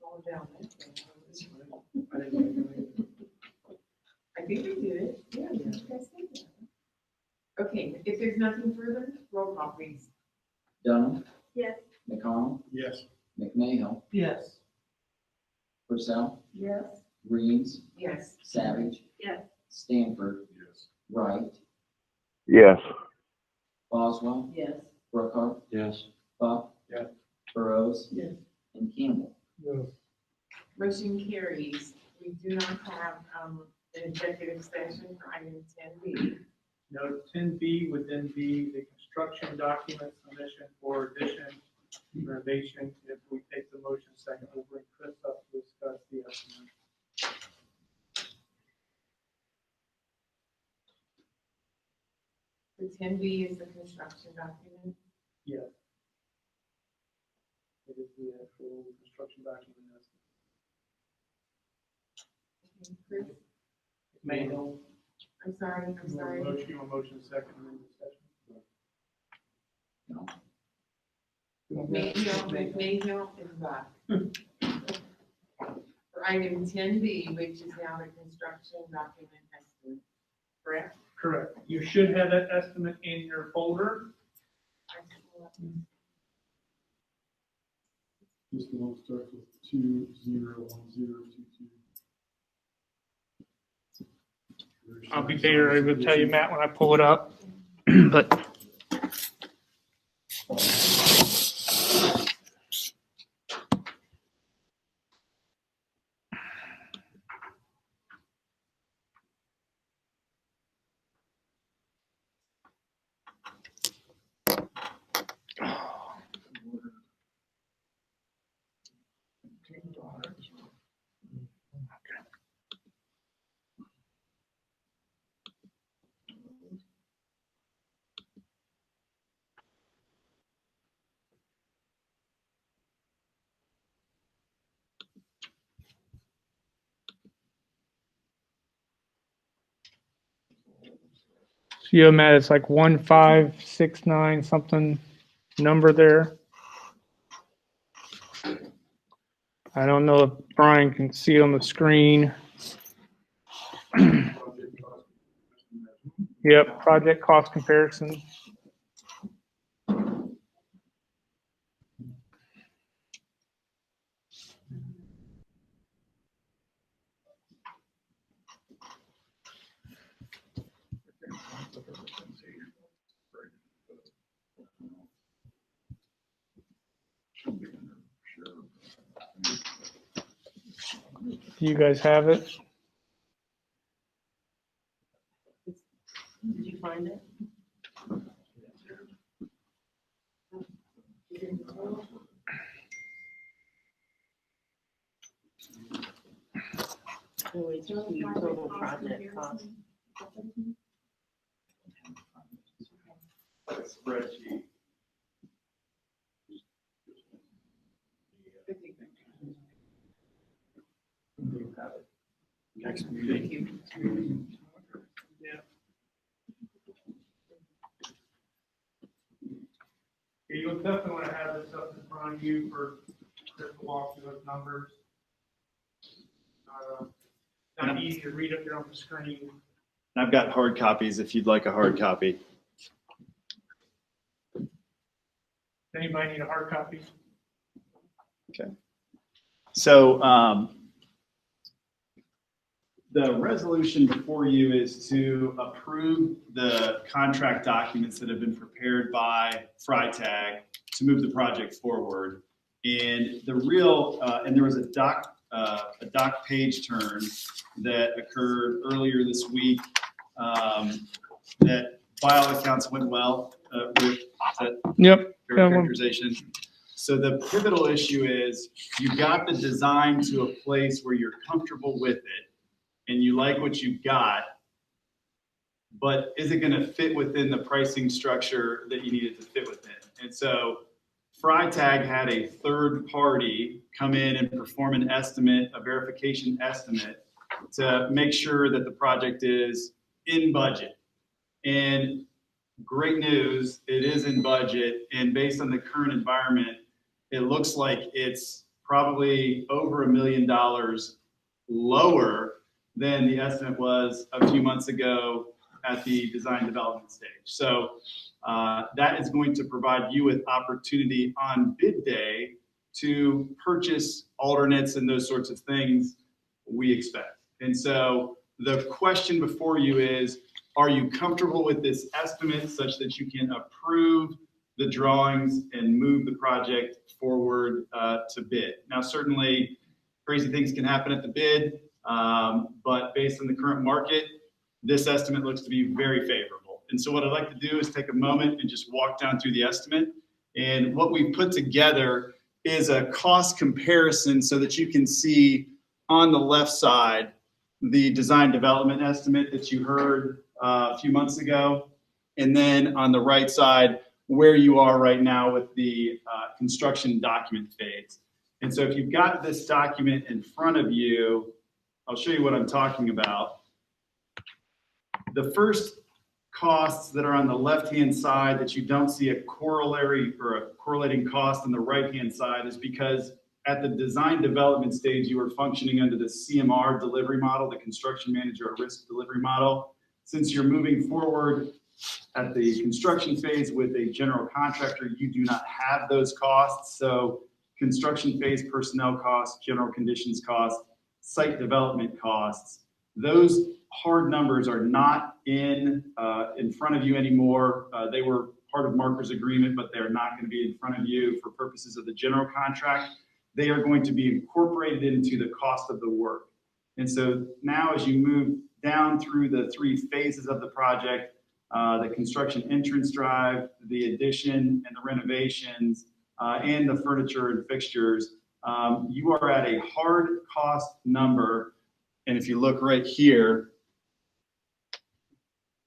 Fall down that way. I didn't know you. I think we did it. Yeah, you guys did that. Okay, if there's nothing further, roll call, please. Dunham, Yes. McConnell, Yes. McMahill, Yes. Purcell, Yes. Reeves, Yes. Savage, Yes. Stanford, Yes. Wright, yes, Boswell, Yes. Brookhart, Yes. Buck, Yes. Burrows, Yes. and Campbell. Motion carries. We do not have an executive session for item 10B. Note 10B would then be the construction document submission for addition, renovation. If we take the motion second, we'll bring Chris up to discuss the estimate. The 10B is the construction document. Yes. It is the actual construction document. Chris, Manuel. I'm sorry. Motion, you want motion second, and then discussion? No. Mayhill is Buck. For item 10B, which is now the construction document estimate, correct? Correct. You should have that estimate in your folder. This one starts with 201022. I'll be there, I will tell you, Matt, when I pull it up, but. Yeah, Matt, it's like 1569 something number there. I don't know if Brian can see on the screen. Yep, project cost comparison. Do you guys have it? Did you find it? Oh, it's the total project cost. Spreadsheet. Next meeting. Yeah. You'll definitely want to have this up on you for Chris to walk through those numbers. Not easy to read up there on the screen. I've got hard copies if you'd like a hard copy. Anybody need a hard copy? So the resolution before you is to approve the contract documents that have been prepared by Freitag to move the project forward. And the real, and there was a doc page turn that occurred earlier this week that by all accounts went well with that characterization. So the pivotal issue is you got the design to a place where you're comfortable with it and you like what you've got, but is it going to fit within the pricing structure that you needed to fit within? And so Freitag had a third party come in and perform an estimate, a verification estimate, to make sure that the project is in budget. And great news, it is in budget, and based on the current environment, it looks like it's probably over $1 million lower than the estimate was a few months ago at the design development stage. So that is going to provide you with opportunity on bid day to purchase alternates and those sorts of things we expect. And so the question before you is, are you comfortable with this estimate such that you can approve the drawings and move the project forward to bid? Now, certainly crazy things can happen at the bid, but based on the current market, this estimate looks to be very favorable. And so what I'd like to do is take a moment and just walk down through the estimate. And what we've put together is a cost comparison so that you can see on the left side the design development estimate that you heard a few months ago. And then on the right side, where you are right now with the construction document phase. And so if you've got this document in front of you, I'll show you what I'm talking about. The first costs that are on the left-hand side that you don't see a corollary or a correlating cost on the right-hand side is because at the design development stage, you were functioning under the CMR delivery model, the construction manager at risk delivery model. Since you're moving forward at the construction phase with a general contractor, you do not have those costs. So construction phase personnel costs, general conditions costs, site development costs, those hard numbers are not in front of you anymore. They were part of Marker's agreement, but they're not going to be in front of you for purposes of the general contract. They are going to be incorporated into the cost of the work. And so now as you move down through the three phases of the project, the construction entrance drive, the addition and the renovations, and the furniture and fixtures, you are at a hard cost number. And if you look right here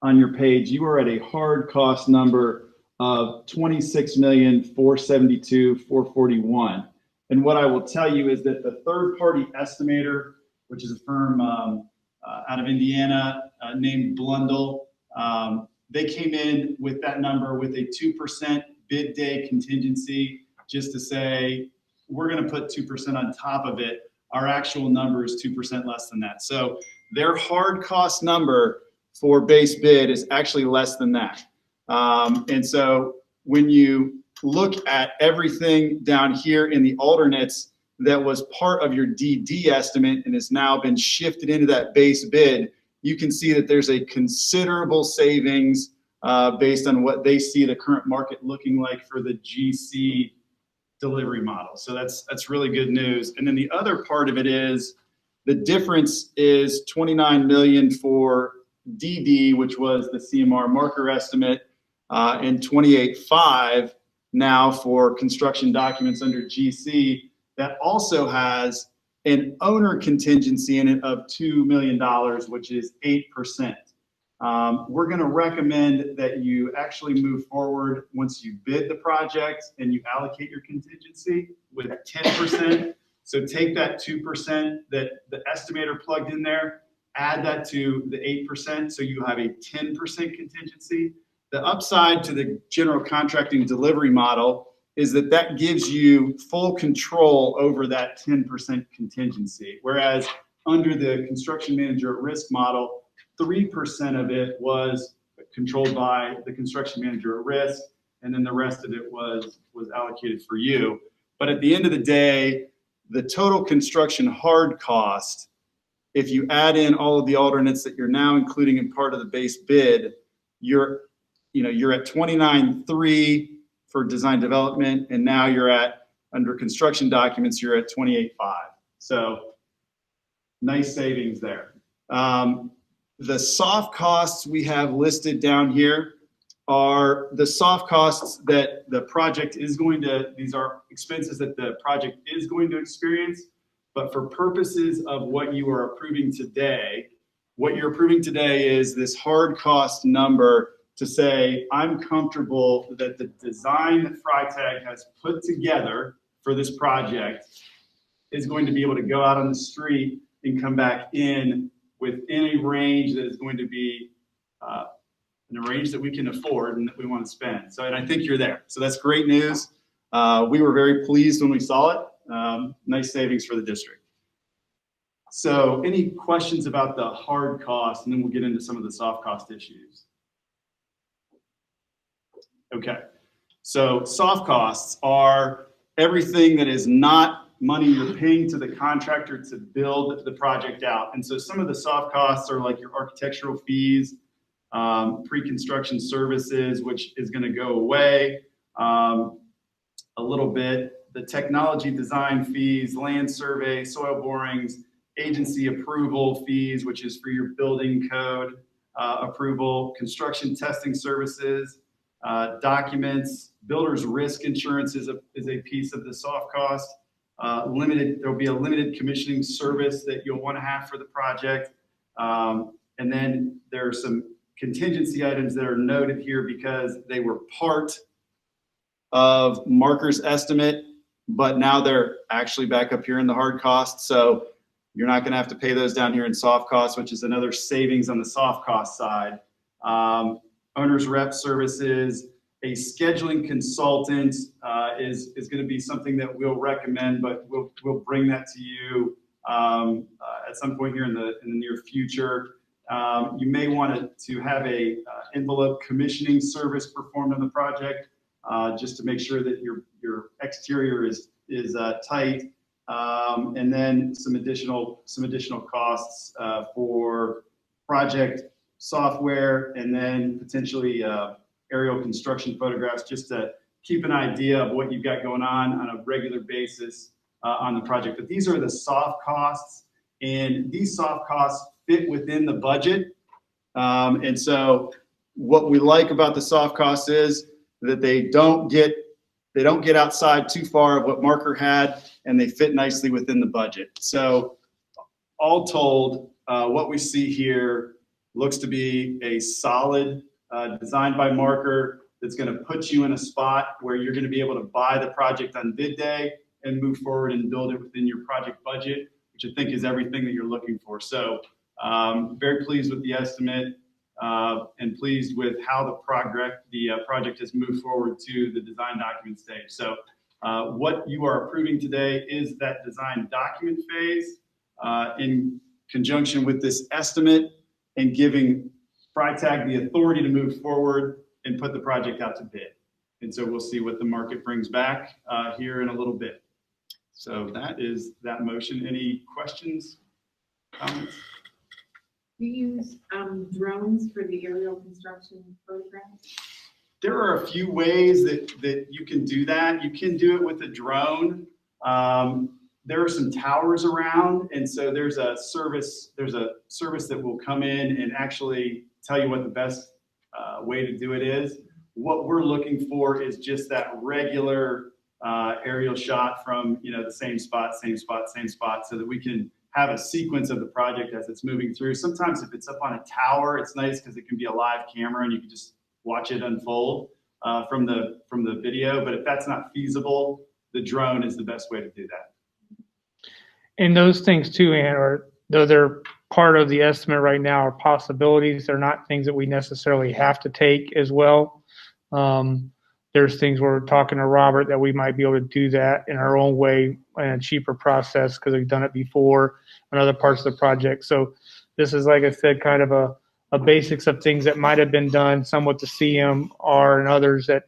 on your page, you are at a hard cost number of $26,472,441. And what I will tell you is that the third party estimator, which is a firm out of Indiana named Blundell, they came in with that number with a 2% bid day contingency, just to say, we're going to put 2% on top of it. Our actual number is 2% less than that. So their hard cost number for base bid is actually less than that. And so when you look at everything down here in the alternates that was part of your DD estimate and has now been shifted into that base bid, you can see that there's a considerable savings based on what they see the current market looking like for the GC delivery model. So that's really good news. And then the other part of it is the difference is 29 million for DD, which was the CMR Marker estimate, and 28.5 now for construction documents under GC. That also has an owner contingency in it of $2 million, which is 8%. We're going to recommend that you actually move forward once you bid the project and you allocate your contingency with 10%. So take that 2% that the estimator plugged in there, add that to the 8%, so you have a 10% contingency. The upside to the general contracting delivery model is that that gives you full control over that 10% contingency. Whereas under the construction manager at risk model, 3% of it was controlled by the construction manager at risk, and then the rest of it was allocated for you. But at the end of the day, the total construction hard cost, if you add in all of the alternates that you're now including in part of the base bid, you're at 29.3 for design development, and now you're at, under construction documents, you're at 28.5. So nice savings there. The soft costs we have listed down here are the soft costs that the project is going to, these are expenses that the project is going to experience, but for purposes of what you are approving today, what you're approving today is this hard cost number to say, I'm comfortable that the design that Freitag has put together for this project is going to be able to go out on the street and come back in within a range that is going to be in a range that we can afford and that we want to spend. So, and I think you're there. So that's great news. We were very pleased when we saw it. Nice savings for the district. So any questions about the hard cost, and then we'll get into some of the soft cost issues. Okay, so soft costs are everything that is not money you're paying to the contractor to build the project out. And so some of the soft costs are like your architectural fees, pre-construction services, which is going to go away a little bit, the technology design fees, land survey, soil borings, agency approval fees, which is for your building code approval, construction testing services, documents, builder's risk insurance is a piece of the soft cost. There'll be a limited commissioning service that you'll want to have for the project. And then there are some contingency items that are noted here because they were part of Marker's estimate, but now they're actually back up here in the hard costs. So you're not going to have to pay those down here in soft costs, which is another savings on the soft cost side. Owner's rep services, a scheduling consultant is going to be something that we'll recommend, but we'll bring that to you at some point here in the near future. You may want to have a envelope commissioning service performed on the project, just to make sure that your exterior is tight, and then some additional costs for project software, and then potentially aerial construction photographs, just to keep an idea of what you've got going on a regular basis on the project. But these are the soft costs, and these soft costs fit within the budget. And so what we like about the soft costs is that they don't get outside too far of what Marker had, and they fit nicely within the budget. So all told, what we see here looks to be a solid design by Marker that's going to put you in a spot where you're going to be able to buy the project on bid day and move forward and build it within your project budget, which I think is everything that you're looking for. So very pleased with the estimate and pleased with how the project has moved forward to the design document stage. So what you are approving today is that design document phase in conjunction with this estimate and giving Freitag the authority to move forward and put the project out to bid. And so we'll see what the market brings back here in a little bit. So that is that motion. Any questions, comments? Do you use drones for the aerial construction photographs? There are a few ways that you can do that. You can do it with a drone. There are some towers around, and so there's a service that will come in and actually tell you what the best way to do it is. What we're looking for is just that regular aerial shot from the same spot, so that we can have a sequence of the project as it's moving through. Sometimes if it's up on a tower, it's nice because it can be a live camera and you can just watch it unfold from the video. But if that's not feasible, the drone is the best way to do that. And those things too, Ann, though they're part of the estimate right now, are possibilities. They're not things that we necessarily have to take as well. there's things we're talking to Robert that we might be able to do that in our own way and a cheaper process because we've done it before on other parts of the project. So this is, like I said, kind of a basics of things that might have been done, some with the CMR and others that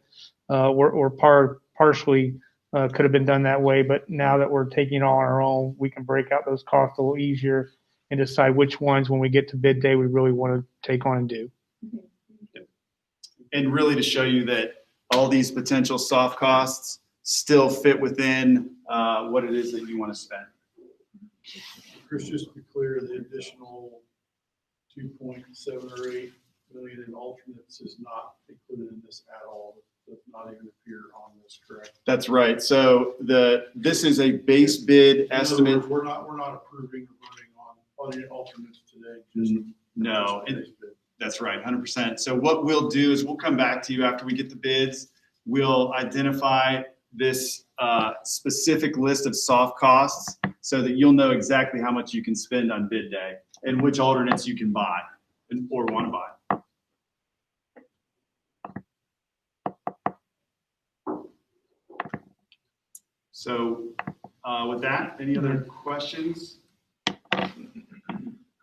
were partially could have been done that way. But now that we're taking it all on our own, we can break out those costs a little easier and decide which ones, when we get to bid day, we really want to take on and do. And really to show you that all these potential soft costs still fit within what it is that you want to spend. Chris, just to be clear, the additional 2.7 or 8 million in alternates is not included in this at all. Does not even appear on this, correct? That's right. So this is a base bid estimate. We're not approving or voting on the alternates today. Just No, just base bid. that's right, 100%. So what we'll do is we'll come back to you after we get the bids. We'll identify this specific list of soft costs so that you'll know exactly how much you can spend on bid day and which alternates you can buy or want to buy. So with that, any other questions?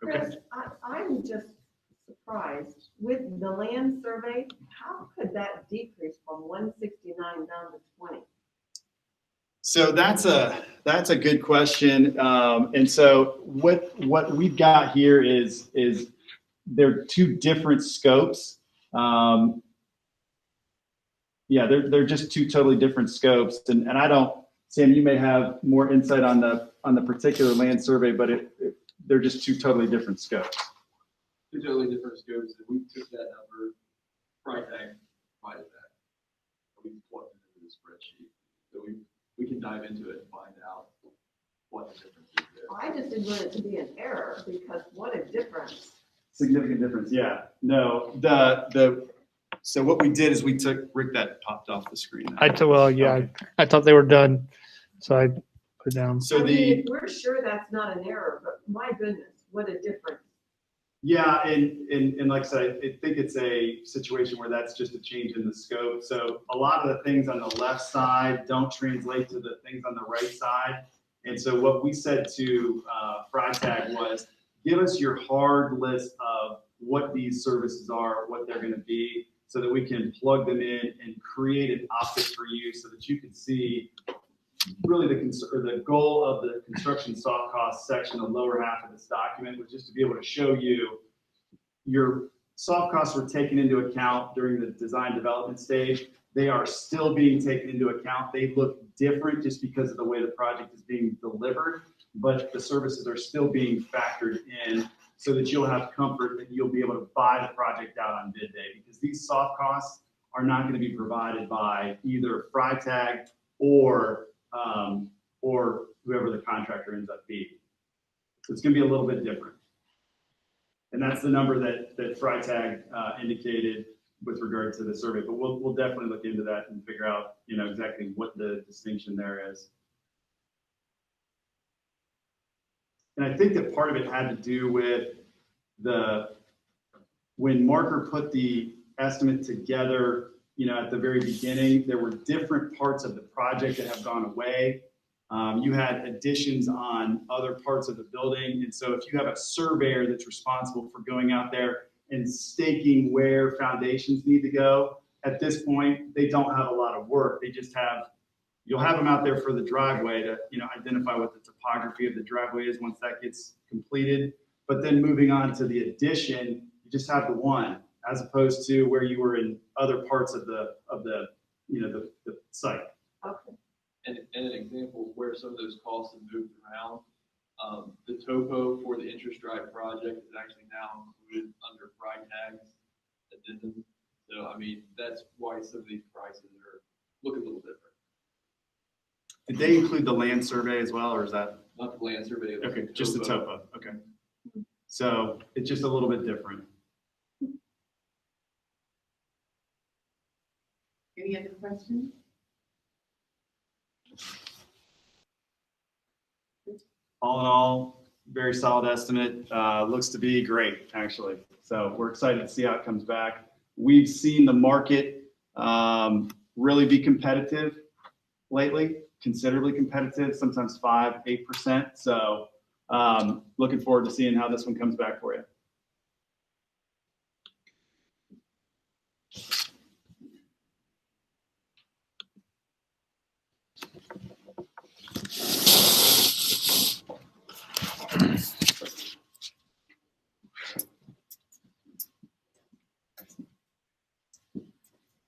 Chris, I'm just surprised with the land survey. How could that decrease from 169 down to 20? So that's a good question. And so what we've got here is they're two different scopes. Yeah, they're just two totally different scopes. And I don't, Sam, you may have more insight on the particular land survey, but they're just two totally different scopes. Two totally different scopes, and we took that number, price tag, provided that. We plugged it into the spreadsheet. So we can dive into it and find out what the difference is there. Well, I just didn't want it to be an error because what a difference. Significant difference, yeah. No, so what we did is we took, Rick, that popped off the screen. I thought they were done, so I put it down. So I mean, if we're sure that's not an error, but my goodness, what a difference. Yeah, and like I said, I think it's a situation where that's just a change in the scope. So a lot of the things on the left side don't translate to the things on the right side. And so what we said to Freitag was, give us your hard list of what these services are, what they're going to be, so that we can plug them in and create an optic for you so that you can see really the goal of the construction soft cost section, the lower half of this document, was just to be able to show you your soft costs were taken into account during the design development stage. They are still being taken into account. They look different just because of the way the project is being delivered, but the services are still being factored in so that you'll have comfort that you'll be able to buy the project out on bid day, because these soft costs are not going to be provided by either Freitag or whoever the contractor ends up being. So it's going to be a little bit different. And that's the number that Freitag indicated with regard to the survey. But we'll definitely look into that and figure out, exactly what the distinction there is. And I think that part of it had to do with when Marker put the estimate together, at the very beginning, there were different parts of the project that have gone away. You had additions on other parts of the building. And so if you have a surveyor that's responsible for going out there and staking where foundations need to go, at this point, they don't have a lot of work. They just you'll have them out there for the driveway to, identify what the topography of the driveway is once that gets completed. But then moving on to the addition, you just have the one, as opposed to where you were in other parts of the site. Okay. And an example of where some of those costs have moved around, the topo for the interest drive project is actually now included under Freitag's addendum. So, I mean, that's why some of these prices look a little different. Did they include the land survey as well, or is that? Not the land survey. Okay, just the topo. Okay. So it's just a little bit different. Any other questions? All in all, very solid estimate. Looks to be great, actually. So we're excited to see how it comes back. We've seen the market really be competitive lately, considerably competitive, sometimes 5-8%. So looking forward to seeing how this one comes back for you.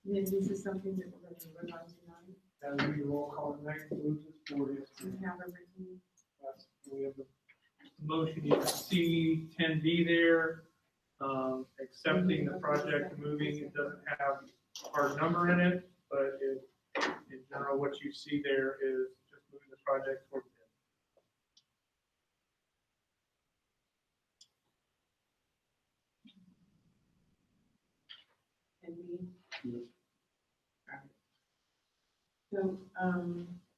Then this is something that we're going to run on tonight. That would be a roll call tonight, move this board. We have everything. We have the motion, you can see 10D there, accepting the project, moving, it doesn't have a hard number in it, but in general, what you see there is just moving the project towards the end. And we. So,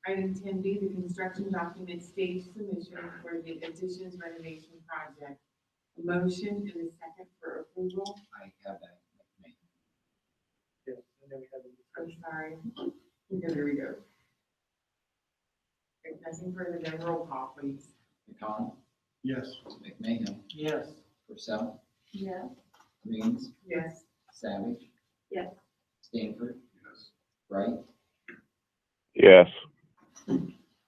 item 10B, the construction document stage submission for the additions renovation project. A motion and a second for approval. I have that. Yes, and then we have the I'm sorry. Okay, there we go. If nothing further, then roll call, please. McConnell, Yes. McMahon, Yes. Purcell, Yes. Reams, Yes. Savage. Yes. Stanford. Wright, yes,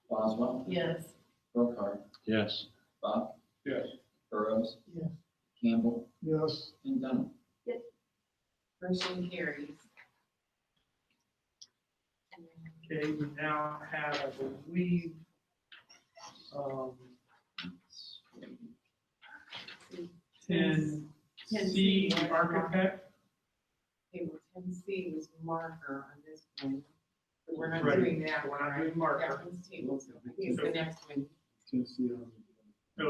Boswell, Yes. Brookhart, Yes. Buck, Yes. Burrows. Yes. Campbell, Yes. and Dunham. Motion carries. Okay, we now have, I believe, 10C architect. Table 10C was marker on this one. But we're not Right. doing that We're one, not right? doing marker. That one's table, so I think it's the next one. So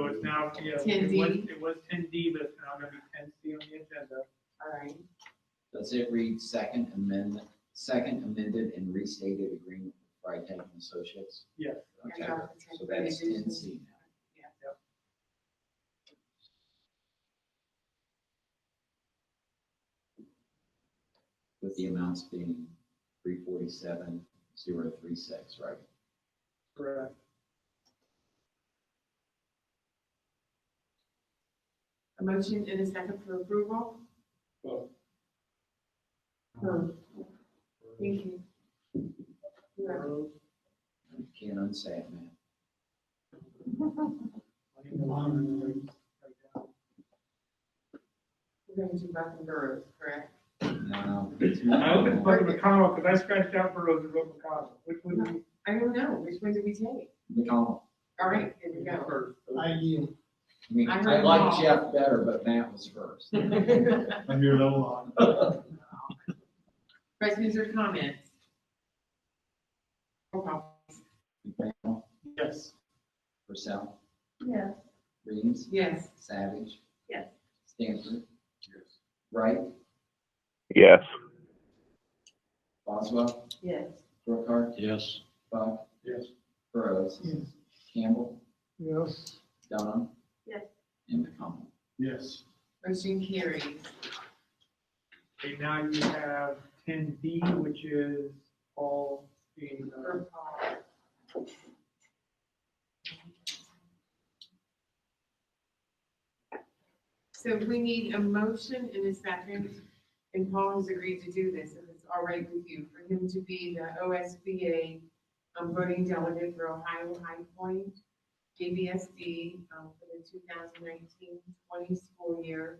it's now, yeah, 10D. it was 10D, but it's now going to be 10C on the agenda. All right. Does it read second amended and restated agreement with Freitag and Associates? Yes. Okay, I got the so that's 10C. 10C now. Yeah. With the amounts being 347,036, right? Correct. A motion and a second for approval? Well. Thank you. Yeah. You can't unsay it, man. We're going to do Buck and Burrows, correct? No. I opened Buck McConnell because I scratched out Burrows and wrote McConnell. Which one do we I don't know. Which one did we take? McConnell. All right, here we do go. first? I yield. I mean, I I heard like all. Jeff better, but Matt was first. I hear that a lot. Questions or comments? Roll call. McMahon, Yes. Purcell, Yes. Reams, Yes. Savage. Yes. Stanford. Wright, yes, Boswell, Yes. Brookhart, Yes. Buck, Yes. Burrows. Yes. Campbell, Yes. Dunham. Yes. And McConnell. Yes. Motion carries. Okay, now you have 10D, which is all being, For Paul. So we need a motion in a second, and Paul has agreed to do this, if it's all right with you, for him to be the OSBA voting delegate for Ohio High Point, JBSD, for the 2019-20 school year.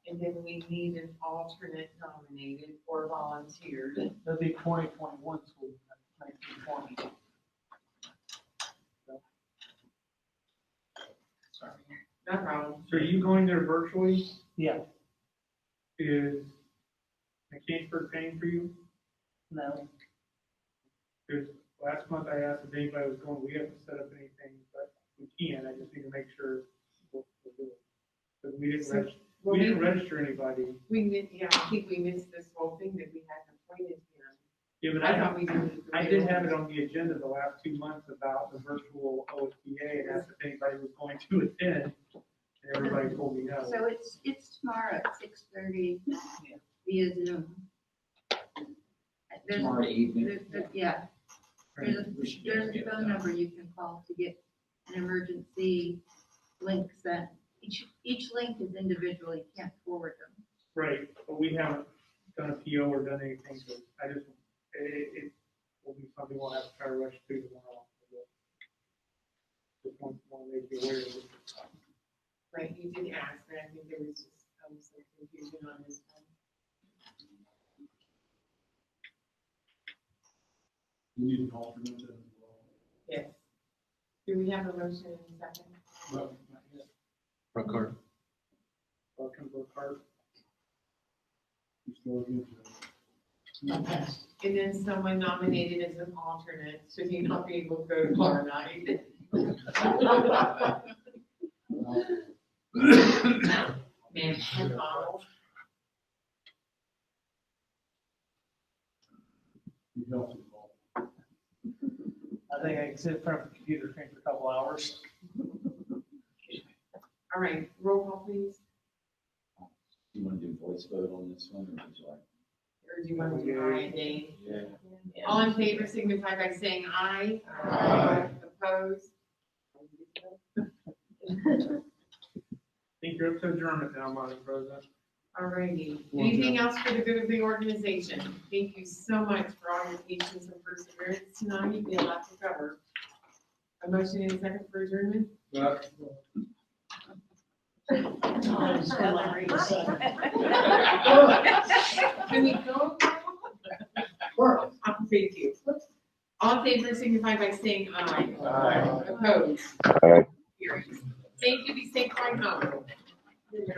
And then we need an alternate nominated or volunteered. That'd be 2021 school, 1920. Sorry. No problem. so are you going there virtually? Yeah, Is McKeesburg paying for you? no. Because last month I asked if anybody was going, we haven't set up anything, but we can, I just need to make sure we'll do it. Because we didn't So, register, well, we didn't register anybody. yeah, I think we missed this whole thing that we hadn't appointed him. Yeah, but I thought we did. I did have it on the agenda the last 2 months about the virtual OSBA and asked if anybody was going to attend, and everybody told me no. So it's tomorrow at 6:30 via Zoom at there's, tomorrow evening. yeah, there's a phone number you can call to get an emergency link sent. Each link is individual, you can't forward them. Right, but we haven't done a PO or done anything, so I just, it will be something we'll have to try to rush through tomorrow. Just want to make you aware of it. Right, you did ask, and I think there was just some confusion on this one. We need an alternate then as well. Yes. Do we have a motion in a second? No, not yet. Brookhart. Welcome to the card. You still against it? And then someone nominated as an alternate, should he not be able to go tomorrow night? Man, McDonald. You help us all. I think I can sit in front of a computer screen for a couple hours. All right, roll call please, You want to do voice vote on this one, or would you like? or do you want to do aye and nay? Yeah. All in favor signify by saying aye. Aye. Opposed? Think you're up to adjournment now, Madam President. All righty. Anything else for the good of the organization? Thank you so much for all your patience and perseverance tonight. We have a lot to cover. A motion in a second for adjournment? Can we go? Thank you. All in favor signify by saying aye. Aye. Opposed? Aye. Carries. Thank you. Be safe going home.